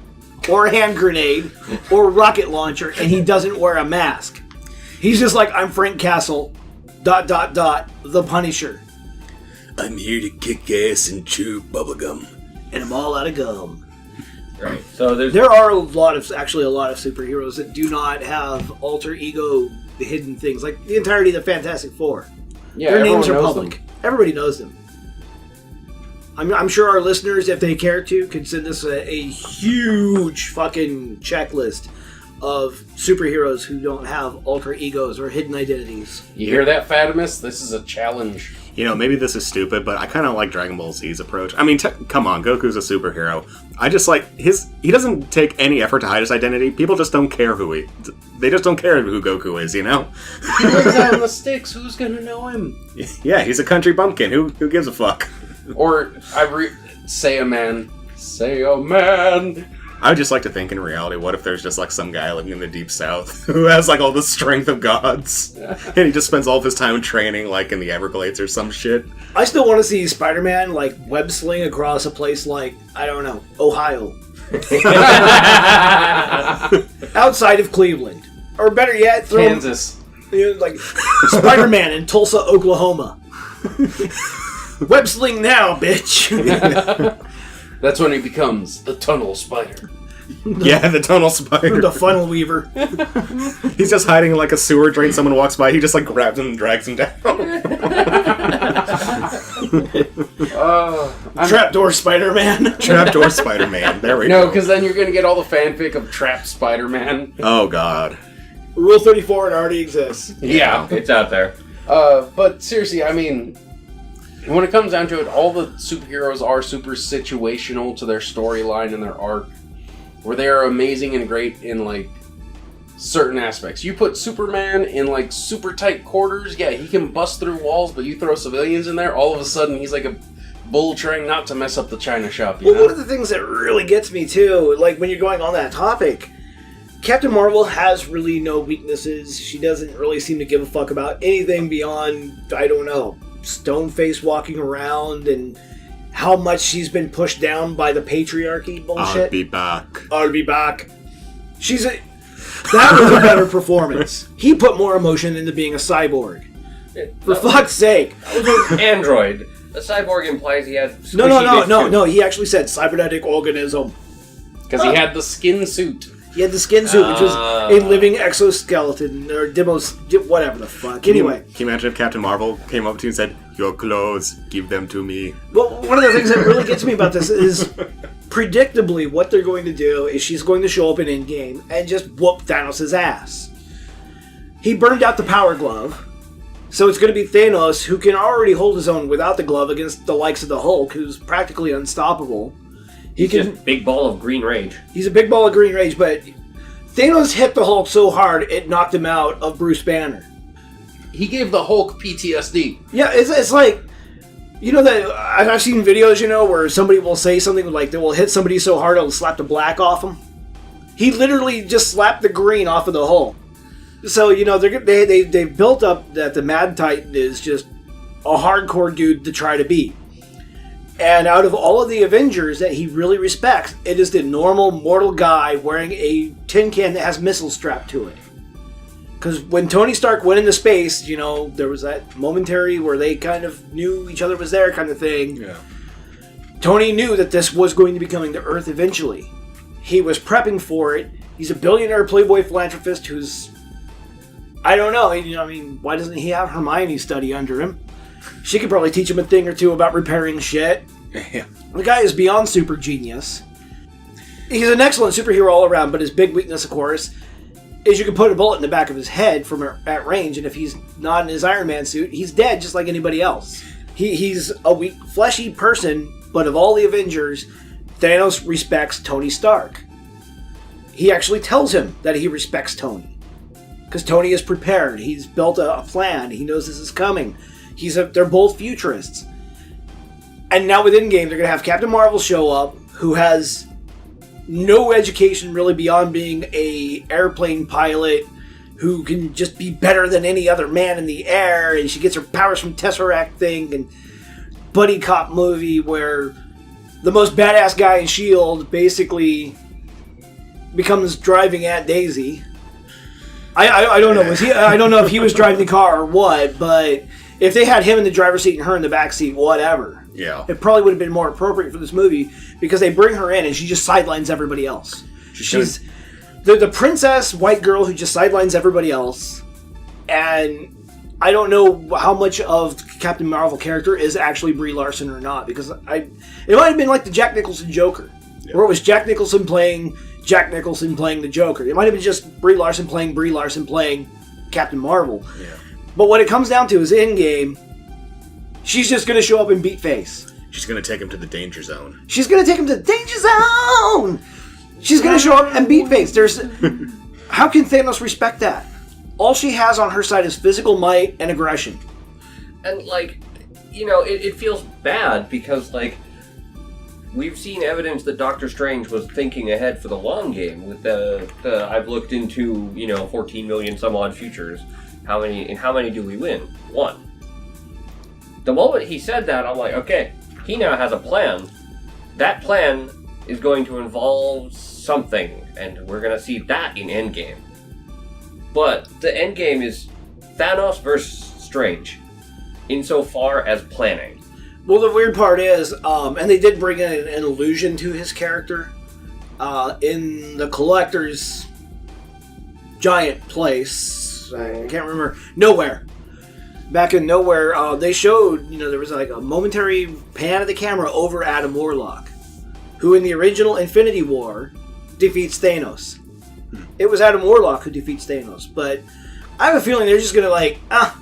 or hand grenade, or rocket launcher, and he doesn't wear a mask. He's just like, I'm Frank Castle, ... the Punisher. I'm here to kick ass and chew bubblegum. And I'm all out of gum. Right. So there are a lot of superheroes that do not have alter ego hidden things, like the entirety of the Fantastic Four. Yeah, their names are knows public. them. Everybody knows them. I'm sure our listeners, if they care to, could send us a huge fucking checklist of superheroes who don't have alter egos or hidden identities. You hear that, Fatimus? This is a challenge. Maybe this is stupid, but I kind of like Dragon Ball Z's approach. I mean, come on, Goku's a superhero. I just like he doesn't take any effort to hide his identity. People just don't care they just don't care who Goku is, He lives out in the sticks. Who's gonna know him? Yeah, he's a country bumpkin. Who gives a fuck? Or say a man. Say a man. I would just like to think in reality, what if there's just like some guy living in the deep south who has like all the strength of gods, and he just spends all of his time training like in the Everglades or some shit. I still want to see Spider-Man like web sling across a place like, I don't know, Ohio. Outside of Cleveland. Or better yet, throw Kansas. Like Spider-Man in Tulsa, Oklahoma. Web sling now, bitch. That's when he becomes the Tunnel Spider. Yeah, the Tunnel Spider. The Funnel Weaver. He's just hiding in like a sewer drain. Someone walks by, he just like grabs him and drags him down. Trapdoor Spider-Man. Trapdoor Spider-Man. There we go. No, because then you're going to get all the fanfic of Trap Spider-Man. Oh, God. Rule 34, it already exists. Yeah. it's out there. But seriously, I mean, when it comes down to it, all the superheroes are super situational to their storyline and their arc, where they are amazing and great in, like, certain aspects. You put Superman in, like, super tight quarters, yeah, he can bust through walls, but you throw civilians in there, all of a sudden he's like a bull trying not to mess up the China shop, you know? One of the things that really gets me, too, like, when you're going on that topic, Captain Marvel has really no weaknesses. She doesn't really seem to give a fuck about anything beyond, I don't know, Stoneface walking around and how much she's been pushed down by the patriarchy bullshit. I'll be back. I'll be back. That was a better performance. He put more emotion into being a cyborg. For fuck's sake. Android. A cyborg implies he had squishy No. He actually said cybernetic organism. Because he had the skin suit. He had the skin suit, which was a living exoskeleton, or whatever the fuck. Anyway. Can you imagine if Captain Marvel came up to you and said, "Your clothes, give them to me"? Well, one of the things that really gets me about this is, predictably, what they're going to do is she's going to show up in Endgame and just whoop Thanos' ass. He burned out the power glove, so it's going to be Thanos, who can already hold his own without the glove against the likes of the Hulk, who's practically unstoppable. He's just a big ball of green rage. He's a big ball of green rage, but Thanos hit the Hulk so hard it knocked him out of Bruce Banner. He gave the Hulk PTSD. Yeah, it's like, you know that I've seen videos, where somebody will say something like they will hit somebody so hard it'll slap the black off them. He literally just slapped the green off of the Hulk. So they've built up that the Mad Titan is just a hardcore dude to try to beat. And out of all of the Avengers that he really respects, it is the normal mortal guy wearing a tin can that has missiles strapped to it. Because when Tony Stark went into space, you know, there was that momentary where they kind of knew each other was there kind of thing. Yeah. Tony knew that this was going to be coming to Earth eventually. He was prepping for it. He's a billionaire playboy philanthropist who's... I don't know. You know, I mean, why doesn't he have Hermione study under him? She could probably teach him a thing or two about repairing shit. Yeah. The guy is beyond super genius. He's an excellent superhero all around, but his big weakness, of course, is you can put a bullet in the back of his head from at range, and if he's not in his Iron Man suit, he's dead just like anybody else. He's a weak, fleshy person, but of all the Avengers, Thanos respects Tony Stark. He actually tells him that he respects Tony. Because Tony is prepared. He's built a plan. He knows this is coming. They're both futurists. And now with Endgame, they're going to have Captain Marvel show up, who has no education really beyond being a airplane pilot who can just be better than any other man in the air, and she gets her powers from Tesseract thing, and buddy cop movie where the most badass guy in S.H.I.E.L.D. basically becomes driving Aunt Daisy. I don't know. I don't know if he was driving the car or what, but if they had him in the driver's seat and her in the back seat, whatever. Yeah. It probably would have been more appropriate for this movie because they bring her in and she just sidelines everybody else. She's the princess white girl who just sidelines everybody else. And I don't know how much of Captain Marvel character is actually Brie Larson or not, because it might have been like the Jack Nicholson Joker, where it was Jack Nicholson playing the Joker. It might have been just Brie Larson playing Captain Marvel. Yeah. But what it comes down to is Endgame, she's just going to show up and beat face. She's going to take him to the danger zone. She's going to take him to the danger zone! She's going to show up and beat face. How can Thanos respect that? All she has on her side is physical might and aggression. And, like, you know, it feels bad because, like, we've seen evidence that Doctor Strange was thinking ahead for the long game with the I've looked into, 14 million some odd futures. How many do we win? 1. The moment he said that, I'm like, okay, he now has a plan. That plan is going to involve something, and we're going to see that in Endgame. But the Endgame is Thanos versus Strange, insofar as planning. Well, the weird part is, and they did bring in an allusion to his character in the Collector's giant place. I can't remember. Nowhere. Back in Nowhere, they showed, there was like a momentary pan of the camera over Adam Warlock, who in the original Infinity War defeats Thanos. It was Adam Warlock who defeats Thanos, but I have a feeling they're just gonna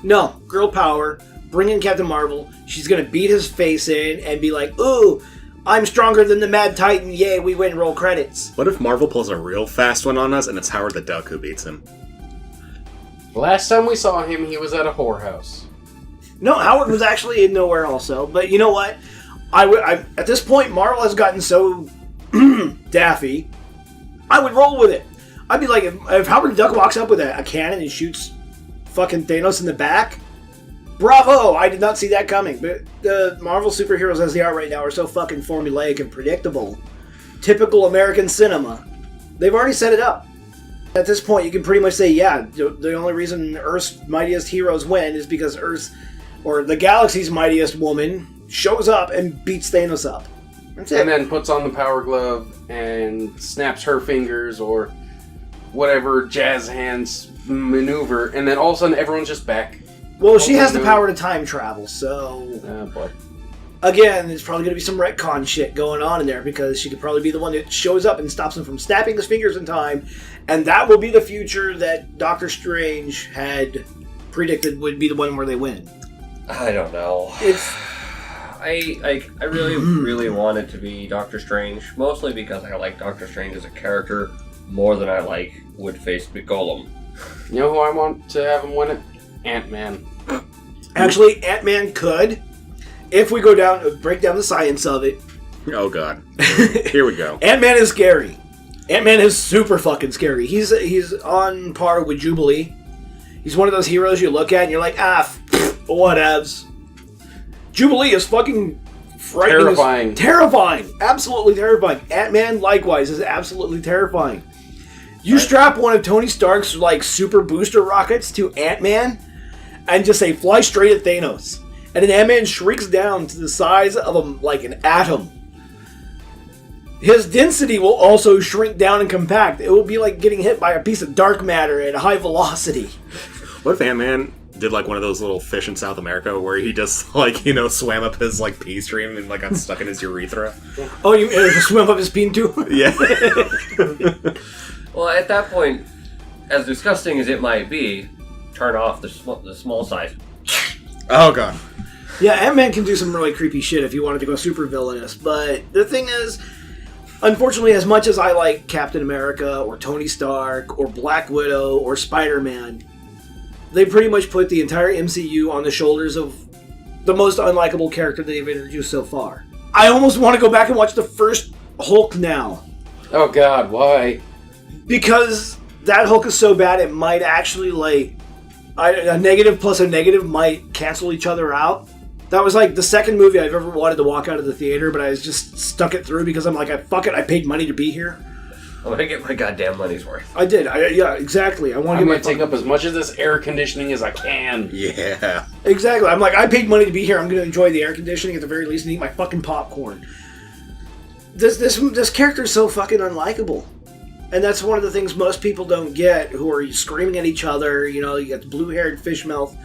no, girl power, bring in Captain Marvel, she's gonna beat his face in and be like, ooh, I'm stronger than the Mad Titan, yay, we win, roll credits. What if Marvel pulls a real fast one on us and it's Howard the Duck who beats him? Last time we saw him, he was at a whorehouse. No, Howard was actually in Nowhere also, but you know what? I at this point, Marvel has gotten so daffy, I would roll with it. I'd be like, if Howard the Duck walks up with a cannon and shoots fucking Thanos in the back, bravo! I did not see that coming. But the Marvel superheroes as they are right now are so fucking formulaic and predictable. Typical American cinema. They've already set it up. At this point, you can pretty much say, yeah, the only reason Earth's mightiest heroes win is because Earth's, or the galaxy's mightiest woman, shows up and beats Thanos up. That's it. And then puts on the power glove and snaps her fingers or whatever jazz hands maneuver, and then all of a sudden everyone's just back. Well, she has the power to time travel, so... boy. Again, there's probably going to be some retcon shit going on in there, because she could probably be the one that shows up and stops him from snapping his fingers in time, and that will be the future that Doctor Strange had predicted would be the one where they win. I don't know. I really, really want it to be Doctor Strange, mostly because I like Doctor Strange as a character more than I like wood-faced McGollum. You know who I want to have him win it? Ant-Man. Actually, Ant-Man could, if we break down the science of it. Oh god. Here we go. Ant-Man is scary. Ant-Man is super fucking scary. He's on par with Jubilee. He's one of those heroes you look at and you're like, whatevs. Jubilee is fucking frightening. Terrifying. Terrifying. Absolutely terrifying. Ant-Man, likewise, is absolutely terrifying. You strap one of Tony Stark's, like, super booster rockets to Ant-Man and just say, fly straight at Thanos. And then Ant-Man shrinks down to the size of, like, an atom. His density will also shrink down and compact. It will be like getting hit by a piece of dark matter at high velocity. What if Ant-Man did like one of those little fish in South America where he just like, you know, swam up his like pee stream and like got stuck in his urethra? Oh, you swim up his peen too? Yeah. Well, at that point, as disgusting as it might be, turn off the small size. Oh god. Yeah, Ant-Man can do some really creepy shit if you wanted to go super villainous, but the thing is, unfortunately, as much as I like Captain America, or Tony Stark, or Black Widow, or Spider-Man, they pretty much put the entire MCU on the shoulders of the most unlikable character they've introduced so far. I almost want to go back and watch the first Hulk now. Oh god, why? Because that Hulk is so bad, it might actually, like, a negative plus a negative might cancel each other out. That was like the second movie I've ever wanted to walk out of the theater, but I just stuck it through because I'm like, fuck it, I paid money to be here. I'm gonna get my goddamn money's worth. I did. Yeah, exactly. I'm going to take up as much of this air conditioning as I can. Yeah. Exactly. I'm like, I paid money to be here. I'm going to enjoy the air conditioning at the very least and eat my fucking popcorn. This character is so fucking unlikable. And that's one of the things most people don't get, who are screaming at each other. You know, you got the blue-haired fish mouth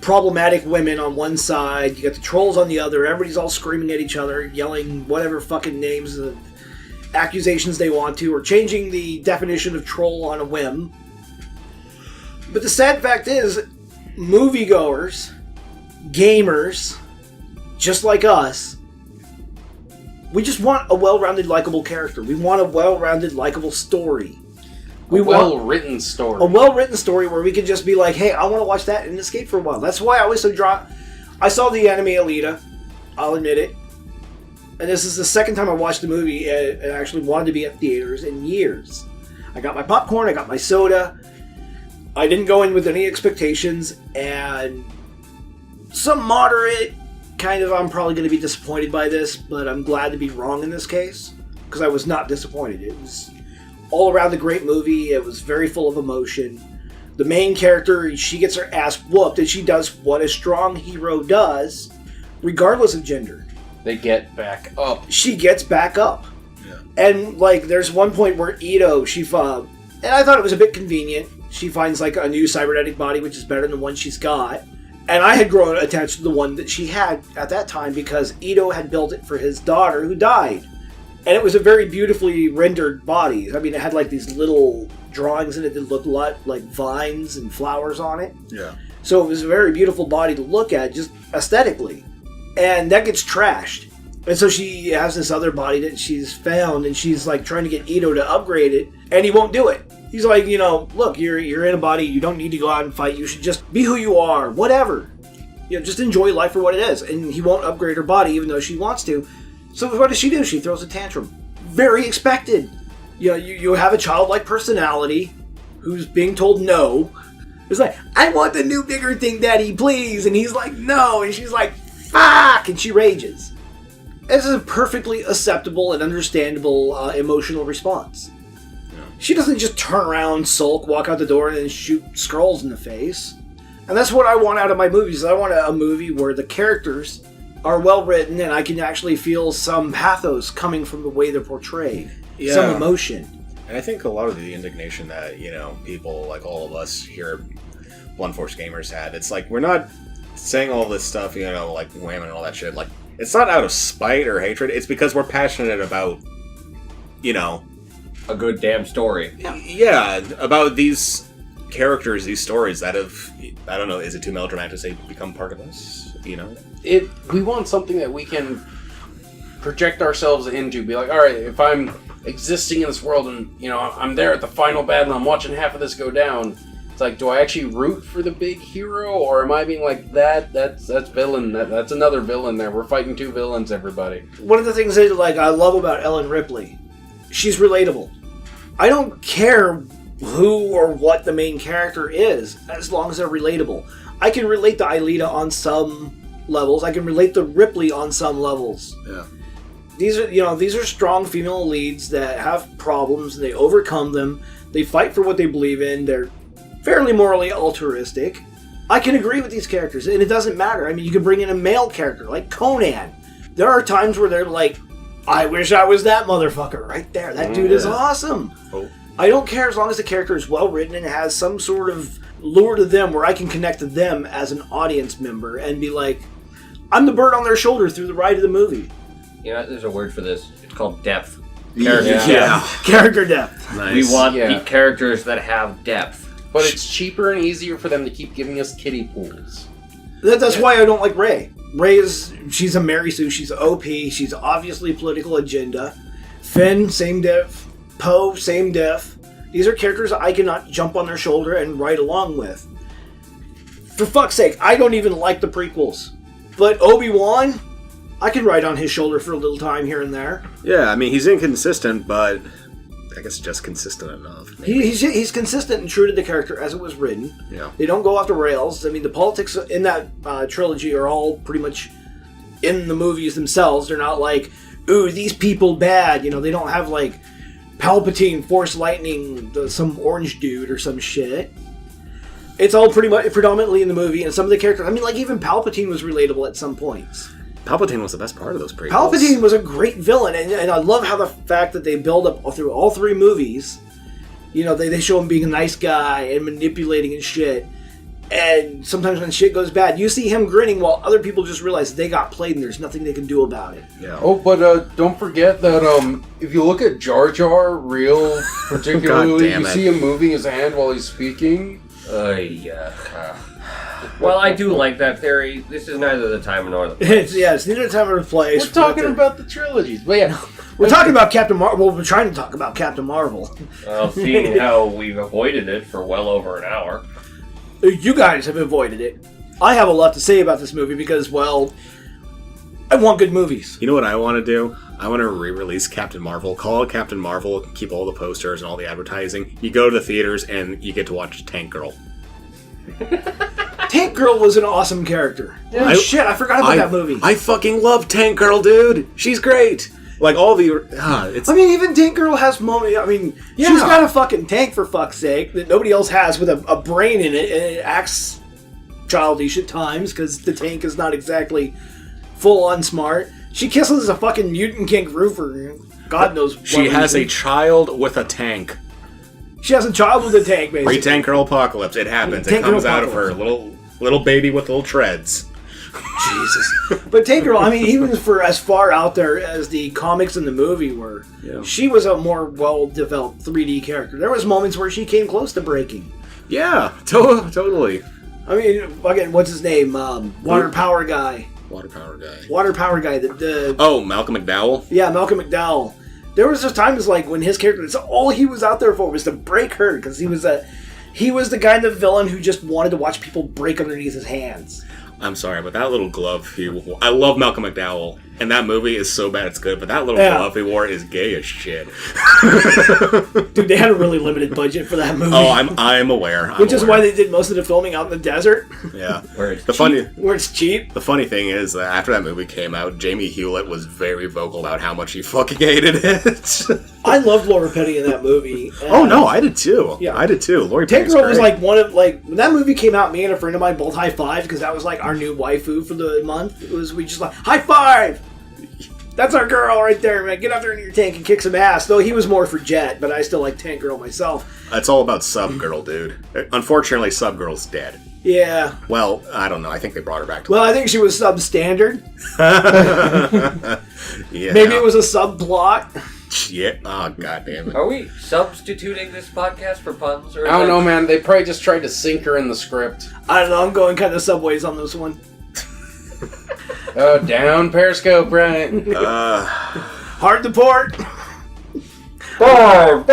problematic women on one side, you got the trolls on the other. Everybody's all screaming at each other, yelling whatever fucking names of accusations they want to, or changing the definition of troll on a whim. But the sad fact is, moviegoers, gamers, just like us, we just want a well-rounded, likable character. We want a well-rounded, likable story. A well-written story. A well-written story where we can just be like, hey, I want to watch that and escape for a while. That's why I was so drawn. I saw the anime Alita, I'll admit it. And this is the second time I watched the movie and actually wanted to be at theaters in years. I got my popcorn, I got my soda. I didn't go in with any expectations, and some moderate kind of, I'm probably going to be disappointed by this, but I'm glad to be wrong in this case, because I was not disappointed. It was all around a great movie. It was very full of emotion. The main character, she gets her ass whooped, and she does what a strong hero does, regardless of gender. They get back up. She gets back up. Yeah. And, like, there's one point where Ito, and I thought it was a bit convenient, she finds, like, a new cybernetic body, which is better than the one she's got. And I had grown attached to the one that she had at that time because Ito had built it for his daughter who died. And it was a very beautifully rendered body. I mean, it had, like, these little drawings in it that looked like vines and flowers on it. Yeah. So it was a very beautiful body to look at, just aesthetically. And that gets trashed. And so she has this other body that she's found, and she's, like, trying to get Ito to upgrade it, and he won't do it. He's like, you know, look, you're in a body, you don't need to go out and fight, you should just be who you are, whatever. You know, just enjoy life for what it is. And he won't upgrade her body, even though she wants to. So what does she do? She throws a tantrum. Very expected. You know, you have a childlike personality who's being told no. It's like, I want the new bigger thing, Daddy, please. And he's like, no. And she's like, fuck! And she rages. This is a perfectly acceptable and understandable emotional response. Yeah. She doesn't just turn around, sulk, walk out the door, and then shoot Skrulls in the face. And that's what I want out of my movies. I want a movie where the characters are well written and I can actually feel some pathos coming from the way they're portrayed. Yeah. Some emotion. And I think a lot of the indignation that, you know, people like all of us here at Blunt Force Gamers had, it's like, we're not saying all this stuff, you know, like wham and all that shit. Like, it's not out of spite or hatred. It's because we're passionate about, you know, a good damn story. Yeah, about these characters, these stories that have, I don't know, is it too melodramatic to say become part of us? You know? We want something that we can project ourselves into. Be like, all right, if I'm existing in this world and, you know, I'm there at the final battle and I'm watching half of this go down, it's like, do I actually root for the big hero, or am I being like, that's villain, that's another villain there, we're fighting two villains, everybody. One of the things that, like, I love about Ellen Ripley, she's relatable. I don't care who or what the main character is, as long as they're relatable. I can relate to Aelita on some levels. I can relate to Ripley on some levels. Yeah. These are strong female leads that have problems and they overcome them. They fight for what they believe in. They're fairly morally altruistic. I can agree with these characters, and it doesn't matter. I mean, you can bring in a male character like Conan. There are times where they're like, I wish I was that motherfucker right there. That dude is awesome. Oh. I don't care as long as the character is well written and has some sort of lure to them where I can connect to them as an audience member and be like, I'm the bird on their shoulder through the ride of the movie. You know, there's a word for this. It's called depth. Character depth. Nice. We want the characters that have depth. But it's cheaper and easier for them to keep giving us kiddie pools. That's why I don't like Rey. She's a Marysue. She's OP. She's obviously political agenda. Finn, same diff. Poe, same diff. These are characters I cannot jump on their shoulder and ride along with. For fuck's sake, I don't even like the prequels. But Obi-Wan, I can ride on his shoulder for a little time here and there. Yeah, I mean, he's inconsistent, but I guess just consistent enough. He's consistent and true to the character as it was written. Yeah. They don't go off the rails. I mean, the politics in that trilogy are all pretty much in the movies themselves. They're not like, ooh, these people bad. You know, they don't have like Palpatine force lightning some orange dude or some shit. It's all predominantly in the movie, and some of the characters, I mean, like even Palpatine was relatable at some points. Palpatine was the best part of those prequels. Palpatine was a great villain, and I love how the fact that they build up through all three movies. You know, they show him being a nice guy and manipulating and shit. And sometimes when shit goes bad, you see him grinning while other people just realize they got played and there's nothing they can do about it. Yeah. Oh, but don't forget that if you look at Jar Jar real particularly, damn you it. see him moving his hand while he's speaking. Well, I do like that theory. This is neither the time nor the place. It's neither time or place. We're talking about the trilogies, but yeah. We're talking about Captain Marvel. Well, we're trying to talk about Captain Marvel. Well, seeing how we've avoided it for well over an hour. You guys have avoided it. I have a lot to say about this movie because, well, I want good movies. You know what I want to do? I want to re-release Captain Marvel. Call it Captain Marvel, keep all the posters and all the advertising. You go to the theaters and you get to watch Tank Girl. Tank Girl was an awesome character. Oh, shit, I forgot about that movie. I fucking love Tank Girl, dude. She's great. Like, all the... it's... I mean, even Tank Girl has moments... I mean, Yeah. she's got a fucking tank, for fuck's sake, that nobody else has with a brain in it, and it acts childish at times, because the tank is not exactly full-on smart. She kisses a fucking mutant kangaroo for God knows what She has a reason. child with a tank. She has a child with a tank, basically. Pre-Tank Girl apocalypse. It happens. Tank It comes Girl out of her. Little baby with little treads. Jesus. But Tank Girl, I mean, even for as far out there as the comics and the movie were, she was a more well-developed 3D character. There was moments where she came close to breaking. Yeah, totally. I mean, again, what's his name? Water Power Guy. Water Power Guy. Water Power Guy. Oh, Malcolm McDowell? Yeah, Malcolm McDowell. There was just times like when his character, that's all he was out there for was to break her, because he was the kind of villain who just wanted to watch people break underneath his hands. I'm sorry, but that little glove I love Malcolm McDowell, and that movie is so bad it's good, but that little glove he wore is gay as shit. Dude, they had a really limited budget for that movie. Oh, I'm aware. Which is why they did most of the filming out in the desert. Yeah. Where it's Where it's cheap. The funny thing is that after that movie came out, Jamie Hewlett was very vocal about how much he fucking hated it. I loved Laura Petty in that movie. Oh no, I did too. Yeah. I did too. Lori Tank Petty's Girl was great. like when that movie came out, me and a friend of mine both high-fived because that was like our new waifu for the month. We just like, high five! That's our girl right there, man. Get up there in your tank and kick some ass. Though he was more for Jet, but I still like Tank Girl myself. It's all about Sub Girl, dude. Unfortunately, Sub Girl's dead. Yeah. Well, I don't know. I think they brought her back to Well, I think she was substandard. Yeah. Maybe it was a subplot. Yeah. Oh, god damn it. Are we substituting this podcast for puns? Or I don't know, man. They probably just tried to sink her in the script. I don't know. I'm going kind of subways on this one. Oh, down Periscope, right? Hard to port. Dive!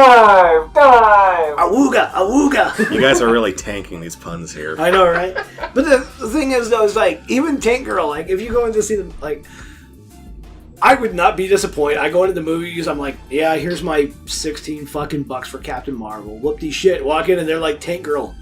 Awooga, awooga. You guys are really tanking these puns here. I know, right? But the thing is, though, is like, even Tank Girl, like, if you go in to see them, like, I would not be disappointed. I go into the movies, I'm like, yeah, here's my 16 fucking bucks for Captain Marvel. Whoop-de shit. Walk in and they're like, Tank Girl.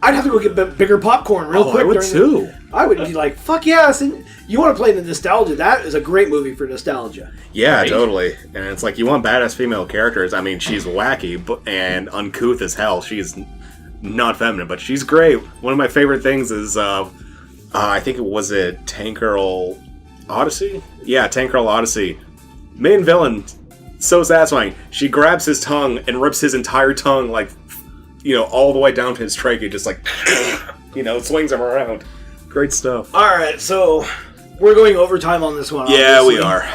I'd have to go get bigger popcorn real quick. I would too. I would be like, fuck yes. And you want to play the nostalgia. That is a great movie for nostalgia. Yeah, totally. And it's like, you want badass female characters. I mean, she's wacky and uncouth as hell. She's not feminine, but she's great. One of my favorite things is, I think it was Tank Girl Odyssey? Yeah, Tank Girl Odyssey. Main villain, so satisfying. She grabs his tongue and rips his entire tongue, like, all the way down to his trachea, just like, swings him around. Great stuff. Alright, so we're going overtime on this one. Yeah, obviously. we are.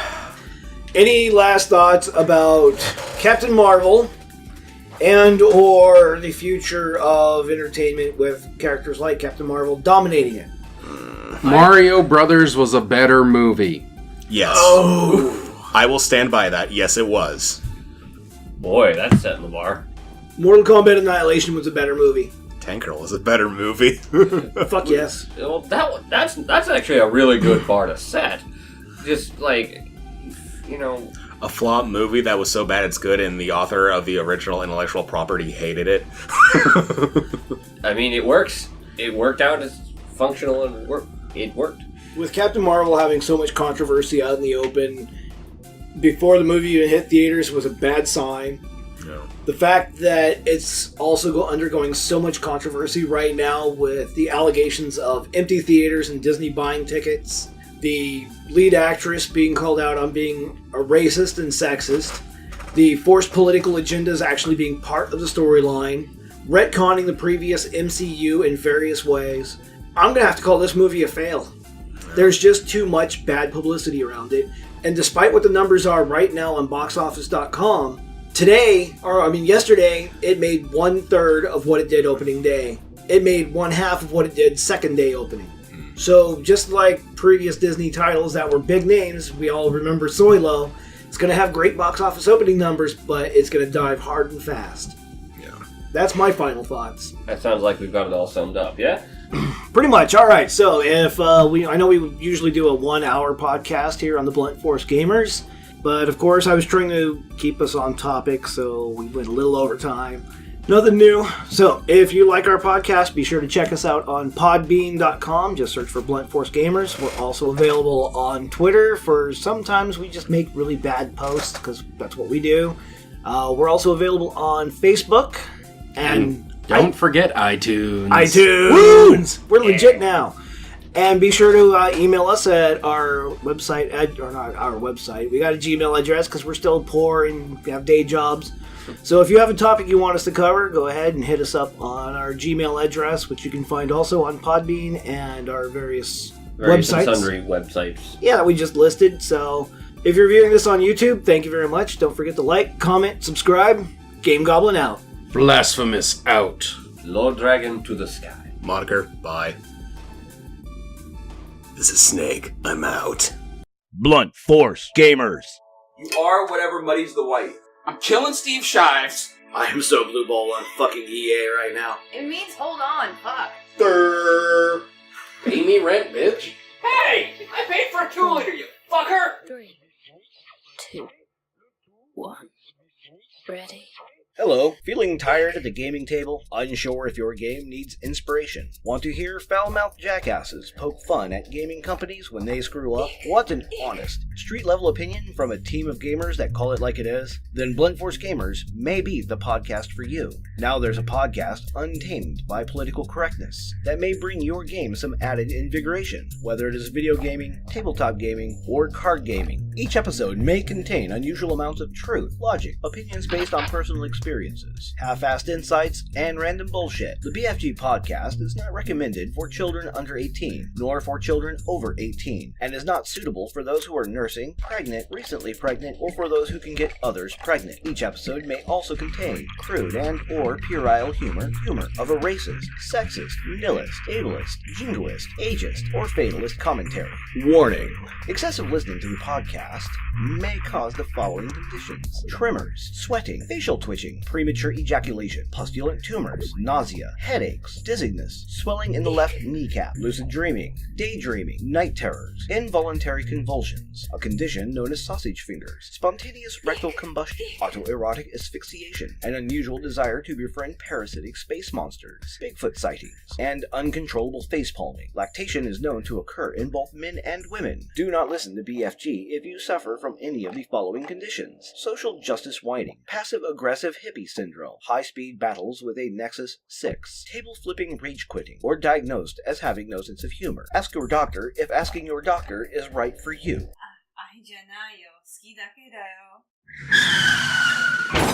Any last thoughts about Captain Marvel and or the future of entertainment with characters like Captain Marvel dominating it? Mario Brothers was a better movie. Yes. Oh! I will stand by that. Yes, it was. Boy, that's setting the bar. Mortal Kombat Annihilation was a better movie. Tank Girl was a better movie. Fuck yes. Well, that's actually a really good bar to set. Just like, A flop movie that was so bad it's good, and the author of the original intellectual property hated it. I mean, it works. It worked out as functional and it worked. With Captain Marvel having so much controversy out in the open, before the movie even hit theaters was a bad sign. No. The fact that it's also undergoing so much controversy right now with the allegations of empty theaters and Disney buying tickets, the lead actress being called out on being a racist and sexist, the forced political agendas actually being part of the storyline, retconning the previous MCU in various ways, I'm going to have to call this movie a fail. There's just too much bad publicity around it, and despite what the numbers are right now on boxoffice.com, yesterday, it made 1/3 of what it did opening day. It made 1/2 of what it did second day opening. So, just like previous Disney titles that were big names, we all remember Solo, it's going to have great box office opening numbers, but it's going to dive hard and fast. Yeah. That's my final thoughts. That sounds like we've got it all summed up, yeah? Pretty much. All right. So, if I know we usually do a 1-hour podcast here on the Blunt Force Gamers. But, of course, I was trying to keep us on topic, so we went a little over time. Nothing new. So, if you like our podcast, be sure to check us out on podbean.com. Just search for Blunt Force Gamers. We're also available on Twitter for sometimes we just make really bad posts, because that's what we do. We're also available on Facebook. And don't forget iTunes. iTunes! We're legit now. And be sure to email us at our website, or not our website. We got a Gmail address because we're still poor and have day jobs. So if you have a topic you want us to cover, go ahead and hit us up on our Gmail address, which you can find also on Podbean and our various websites. And sundry websites. Yeah, that we just listed. So if you're viewing this on YouTube, thank you very much. Don't forget to like, comment, subscribe. Game Goblin out. Blasphemous out. Lord Dragon to the sky. Moniker, bye. This is Snake. I'm out. Blunt Force Gamers. You are whatever muddies the white. I'm killing Steve Shives. I am so blue ball on fucking EA right now. It means hold on, fuck. Pay me rent, bitch. Hey! I paid for a 2-liter, you fucker! 3, 2, 1. Ready. Hello, feeling tired at the gaming table? Unsure if your game needs inspiration? Want to hear foul-mouthed jackasses poke fun at gaming companies when they screw up? Want an honest, street-level opinion from a team of gamers that call it like it is? Then Blunt Force Gamers may be the podcast for you. Now there's a podcast untamed by political correctness that may bring your game some added invigoration, whether it is video gaming, tabletop gaming, or card gaming. Each episode may contain unusual amounts of truth, logic, opinions based on personal experiences, half-assed insights, and random bullshit. The BFG podcast is not recommended for children under 18, nor for children over 18, and is not suitable for those who are nursing, pregnant, recently pregnant, or for those who can get others pregnant. Each episode may also contain crude and or puerile humor of a racist, sexist, nihilist, ableist, jingoist, ageist, or fatalist commentary. Warning: excessive listening to the podcast may cause the following conditions: tremors, sweating, facial twitching, vomiting, premature ejaculation, pustulant tumors, nausea, headaches, dizziness, swelling in the left kneecap, lucid dreaming, daydreaming, night terrors, involuntary convulsions, a condition known as sausage fingers, spontaneous rectal combustion, autoerotic asphyxiation, an unusual desire to befriend parasitic space monsters, Bigfoot sightings, and uncontrollable facepalming. Lactation is known to occur in both men and women. Do not listen to BFG if you suffer from any of the following conditions: social justice whining, passive-aggressive hippie syndrome, high-speed battles with a Nexus 6, table-flipping rage quitting, or diagnosed as having no sense of humor. Ask your doctor if asking your doctor is right for you. 愛じゃないよ。好きだけだよ。